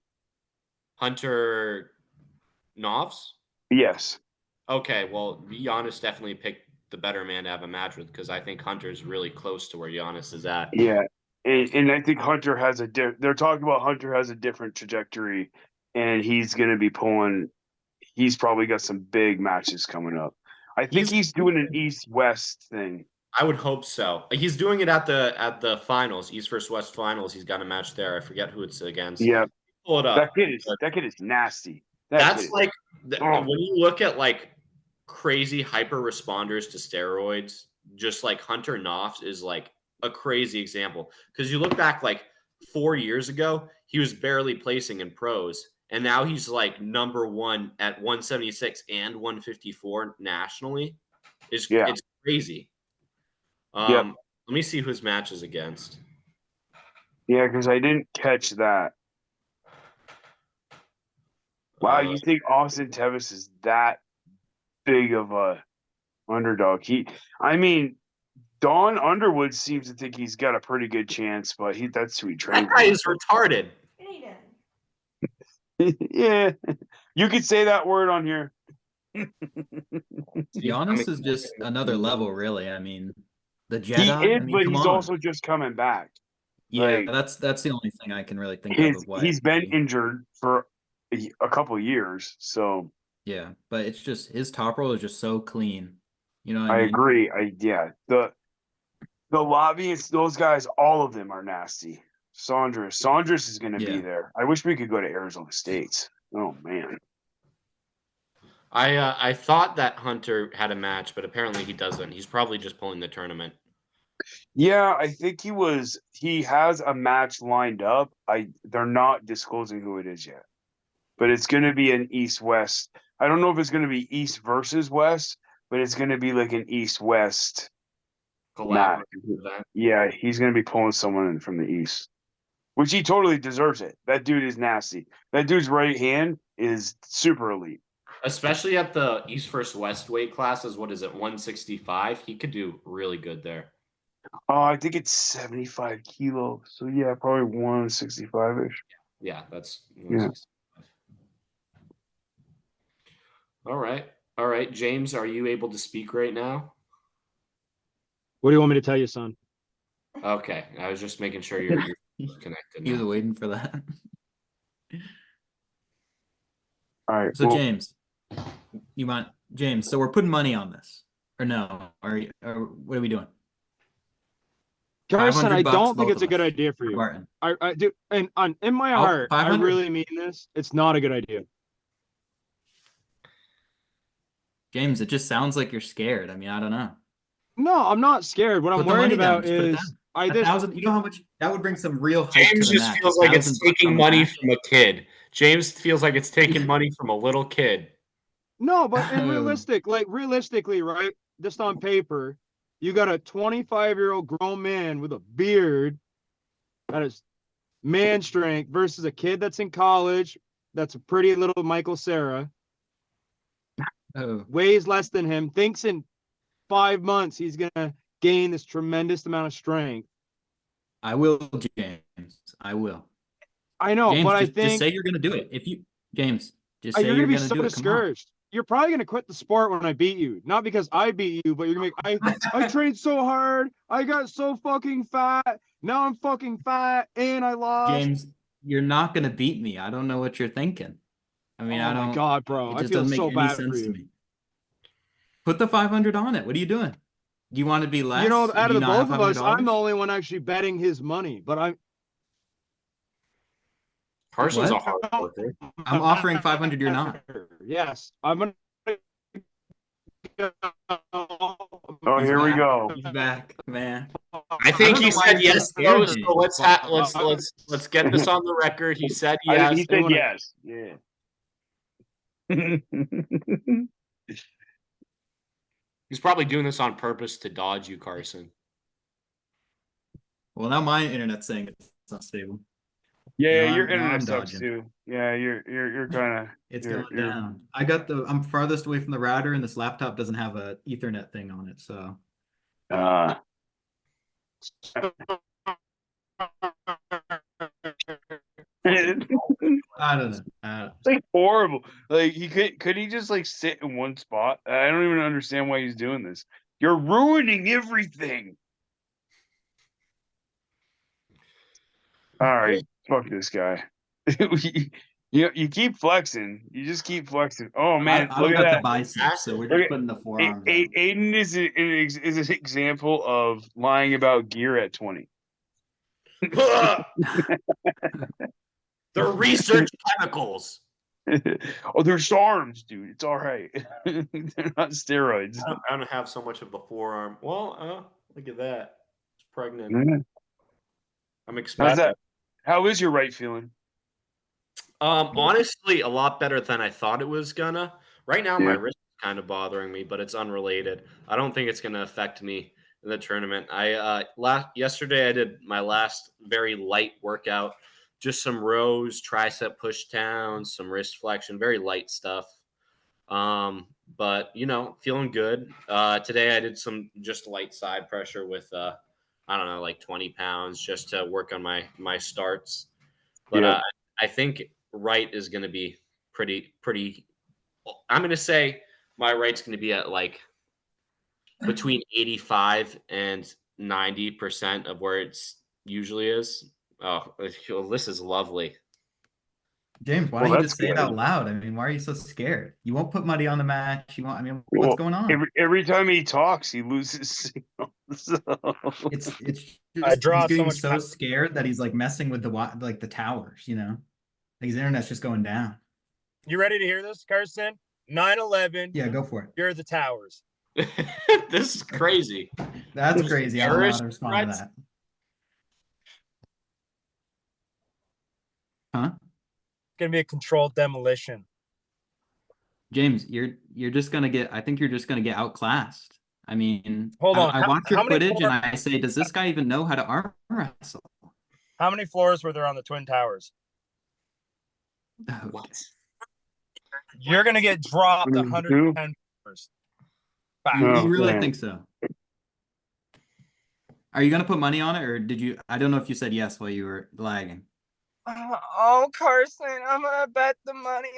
Hunter Novs? Yes. Okay, well, Giannis definitely picked the better man to have a match with because I think Hunter's really close to where Giannis is at. Yeah. And I think Hunter has they're talking about Hunter has a different trajectory and he's going to be pulling. He's probably got some big matches coming up. I think he's doing an East-West thing. I would hope so. He's doing it at the finals, East versus West finals. He's got a match there. I forget who it's against. Yeah. Pull it up. That kid is nasty. That's like oh. when you look at like crazy hyper responders to steroids, just like Hunter Knopf is like a crazy example. Because you look back like 4 years ago, he was barely placing in pros. And now he's like number one at 176 and 154 nationally. It's crazy. Yep. Let me see who his match is against. Yeah, because I didn't catch that. Wow, you think Austin Tevis is that big of a underdog? I mean, Don Underwood seems to think he's got a pretty good chance, but that's who he trained. That guy is retarded. Yeah, you could say that word on here. Giannis is just another level, really. I mean, the Jedi. He is, I mean, but come he's on. also just coming back. Yeah, Like, that's the only thing I can really think of why he's been injured for a couple of years, so yeah. But it's just his top roll is just so clean. You know what I I mean? agree. The lobbyists, those guys, all of them are nasty. Saunders is going to be there. I wish we could go to Arizona State. Oh man. I thought that Hunter had a match, but apparently he doesn't. He's probably just pulling the tournament. Yeah, I think he has a match lined up. They're not disclosing who it is yet. But it's going to be an East-West. I don't know if it's going to be East versus West, but it's going to be like an East-West match. Yeah, he's going to be pulling someone from the East, which he totally deserves it. That dude is nasty. That dude's right hand is super elite. Especially at the East versus West weight classes. What is it, 165? He could do really good there. Oh, I think it's 75 kilos. So yeah, probably 165-ish. Yeah, that's 165. All right. All right. James, are you able to speak right now? What do you want me to tell you, son? Okay. I was just making sure you're connected He was now. waiting for that. All right. So Well, James, so we're putting money on this. Or no? Or what are we doing? Carson, I 500 bucks, don't think both it's of a good us. idea for you. Barton. I do, and in my Oh, heart, I 500. really mean this. It's not a good idea. James, it just sounds like you're scared. I mean, I don't know. No, I'm not scared. What I'm Put the worried money down. about Just put it is down. I A this. thousand. You know how much that would bring some real hype to James the just match. feels like it's $1,000 taking on the money match. from a kid. James feels like it's taking money from a little kid. No, but realistically, right? Just on paper, you got a 25-year-old grown man with a beard that is man strength versus a kid that's in college that's a pretty little Michael Sarah, Oh, weighs less than him, thinks in 5 months he's gonna gain this tremendous amount of strength. I will, James. I will. I know, James, but I just think say you're gonna do it. James, just say you're you're gonna be gonna so do it. Come on. discouraged. You're probably gonna quit the sport when I beat you. Not because I beat you, but you're gonna be I trained so hard. I got so fucking fat. Now I'm fucking fat and I lost. James, you're not gonna beat me. I don't know what you're thinking. I mean, Oh I my don't. god, bro. It I just feel doesn't make so any bad for sense to you. me. Put the 500 on it. What are you doing? Do you want to be less? You know, Or out do of you the not have both of us, I'm the $500? only one actually betting his money. But I'm Carson's a What? hard worker. I'm offering 500. You're not. yes, I'm gonna. oh, He's here we back. go. He's back, man. I think don't he know why said you're so yes, scared, though. So James. let's get this on the record. He said He yes. said yes. Yeah. He's probably doing this on purpose to dodge you, Carson. Well, now my internet's saying it's not stable. Yeah, Now your now internet I'm sucks dodging. too. Yeah, you're kind of It's you're going down. I'm farthest away from the router, and this laptop doesn't have a Ethernet thing on it, so uh it's I don't know. like horrible. Like could he just like sit in one spot? I don't even understand why he's doing this. You're ruining everything. All right, fuck this guy. You keep flexing. You just keep flexing. Oh man, I look don't at got the that. biceps, so we're Look just at putting the forearms out. Aiden is an example of lying about gear at 20. They're research chemicals. Oh, they're SARMs, dude. It's all right. They're not steroids. I don't have so much of a forearm. Well, look at that. It's pregnant. Yeah. I'm How's expecting. that? How is your right feeling? Honestly, a lot better than I thought it was gonna. Right now, my Yeah. wrist is kind of bothering me, but it's unrelated. I don't think it's gonna affect me in the tournament. Yesterday I did my last very light workout, just some rows, tricep push downs, some wrist flexion, very light stuff. But feeling good. Today I did some just light side pressure with I don't know, like 20 pounds just to work on my starts. But Yeah. I think right is going to be pretty. I'm going to say my right's going to be at like between 85 and 90% of where it's usually is. Oh, this is lovely. James, why Well, don't you that's just say it good. out loud? I mean, why are you so scared? You won't put money on the match. You won't. I mean, what's going on? Every time he talks, he loses signal. So. It's I just draw he's so getting much so power. scared that he's like messing with the towers. Like his internet's just going down. You ready to hear this, Carson? 9/11. Yeah, go for it. You're the towers. This is crazy. That's crazy. I don't know how to respond to Terrorist that. Huh? It's gonna be a controlled demolition. James, you're just gonna get. I think you're just gonna get outclassed. I mean, Hold on. I watch your How many footage and I say, does this guy even know how to arm wrestle? How many floors were there on the Twin Towers? What? You're gonna get dropped 110 floors. You really think so? Are you gonna put money on it, or did you? I don't know if you said yes while you were lagging. Oh, Carson, I'm gonna bet the money.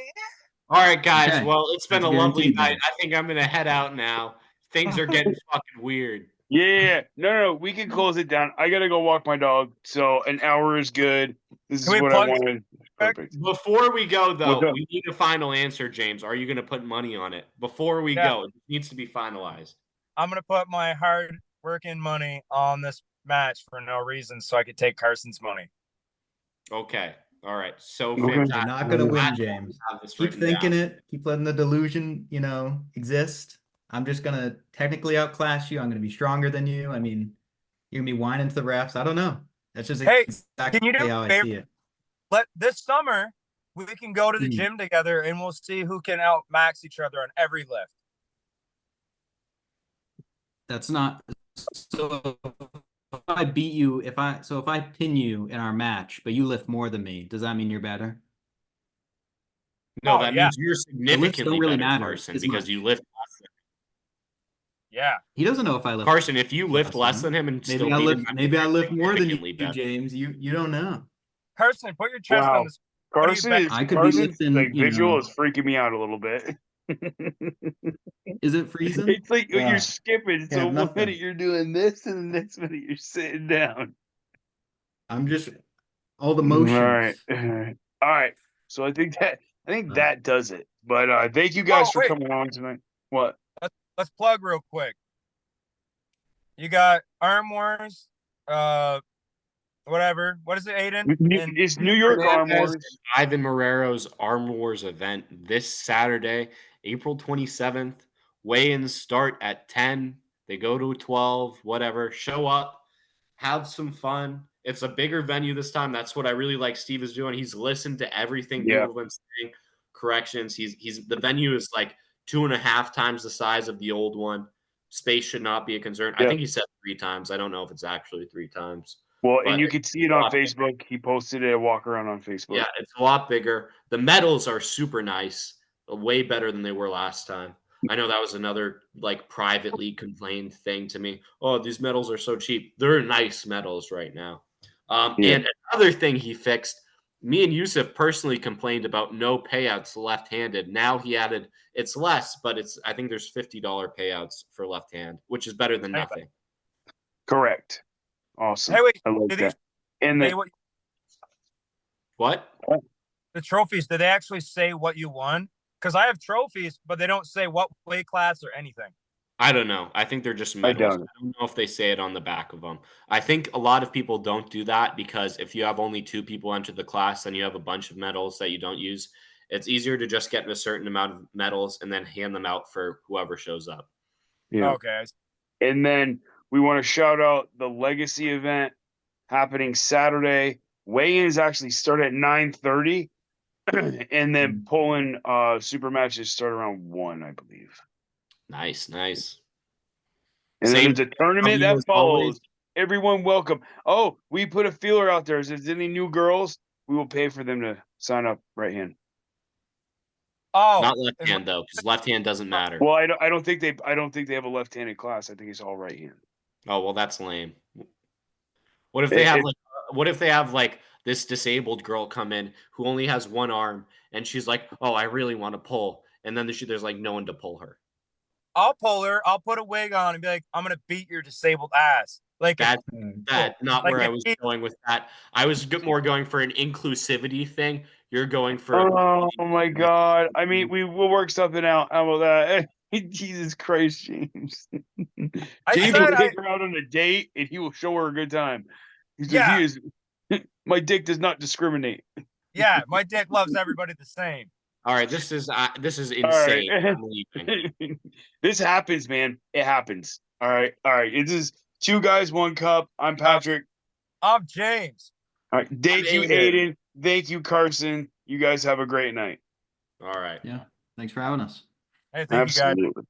All right, guys. Okay. Well, it's been That's a lovely guaranteed night. then. I think I'm gonna head out now. Things are getting fucking weird. Yeah. No. We can close it down. I gotta go walk my dog. So an hour is good. This Can is we what I plug wanted. quick? Perfect. Before we go, What's though, up? we need a final answer, James. Are you gonna put money on it? Before we Yeah. go, it needs to be finalized. I'm gonna put my hard working money on this match for no reason, so I could take Carson's money. Okay. All right. So Okay. fantastic. You're not gonna win, I James. have this Keep written thinking down. it. Keep letting the delusion, exist. I'm just gonna technically outclass you. I'm gonna be stronger than you. I mean, you're gonna be whining to the refs. I don't know. That's just Hey, exactly can you do how a I favor? see it. This summer we can go to the Mhm. gym together and we'll see who can outmax each other on every lift. That's not so. If I beat you, if I pin you in our match, but you lift more than me, does that mean you're better? No, Oh, that yeah. means you're The lifts don't significantly really better, matter Carson, as because much. you lift. Yeah. He doesn't know if I lift Carson, if you lift less less than him and still Maybe I beat him, lift I think maybe I you're lift more than you, significantly better. James. You don't know. Carson, put your chest on Wow. this. What do you bet? I could be Carson's lifting, like visual is freaking me out a little bit. is it freezing? It's like you're Yeah. skipping. So Can't one nothing. minute you're doing this, and the next minute you're sitting down. I'm just all the All right. motions. All right. So I think that does it. But thank you guys Oh, for wait. coming on tonight. What? Let's plug real quick. You got Arm Wars, whatever. What is it, Aiden? It's New York Arm Hernandez Wars. and Ivan Marrero's Arm Wars event this Saturday, April 27th. Weigh-ins start at 10. They go to 12, whatever. Show up, have some fun. It's a bigger venue this time. That's what I really like Steve is doing. He's listened to everything Yeah. people have been saying, corrections. He's the venue is like 2.5 times the size of the old one. Space should not be a concern. I Yeah. think he said 3 times. I don't know if it's actually 3 times. Well, and But you can see it a on lot bigger. Facebook. He posted a walk around on Facebook. Yeah, it's a lot bigger. The medals are super nice, way better than they were last time. I know that was another like privately complained thing to me. Oh, these medals are so cheap. They're nice medals right now. Yeah. And another thing he fixed, me and Yusuf personally complained about no payouts left-handed. Now he added it's less, but I think there's $50 payouts for left hand, which is better than nothing. Correct. Awesome. Hey, wait. I like Did that. they And say then What? the trophies? Did they actually say what you won? Because I have trophies, but they don't say what weight class or anything. I don't know. I think they're just I medals. doubt it. I don't know if they say it on the back of them. I think a lot of people don't do that because if you have only 2 people enter the class and you have a bunch of medals that you don't use, it's easier to just get a certain amount of medals and then hand them out for whoever shows up. Yeah. Okay. And then we want to shout out the Legacy event happening Saturday. Weigh-ins actually start at 9:30, and then pulling super matches start around 1, I believe. Nice, nice. And then Same there's a tournament you that as always. follows. Everyone welcome. Oh, we put a feeler out there. If there's any new girls, we will pay for them to sign up right hand. Oh, Not left hand though, because left hand doesn't matter. Well, I don't think they have a left-handed class. I think it's all right hand. Oh well, that's lame. What if they have this disabled girl come in who only has one arm and she's like, "Oh, I really want to pull," and then there's like no one to pull her. I'll pull her. I'll put a wig on and be like, "I'm gonna beat your disabled ass." Like That not like where a I was kid. going with that. I was more going for an inclusivity thing. You're going for Oh my God! I mean, we'll work something out. How about that? Jesus Christ, James! James will take her out on a date, and he will show her a good time. He's like, he is. My dick does not discriminate. Yeah, my dick loves everybody the same. All right, this is insane. All right. I'm leaving. This happens, man. It happens. All right. It is 2 guys, 1 cup. I'm Patrick. I'm James. All right. Thank you, Aiden. Thank you, Carson. You guys have a great night. All right. Yeah. Thanks for having us. Hey, thank you guys. Absolutely.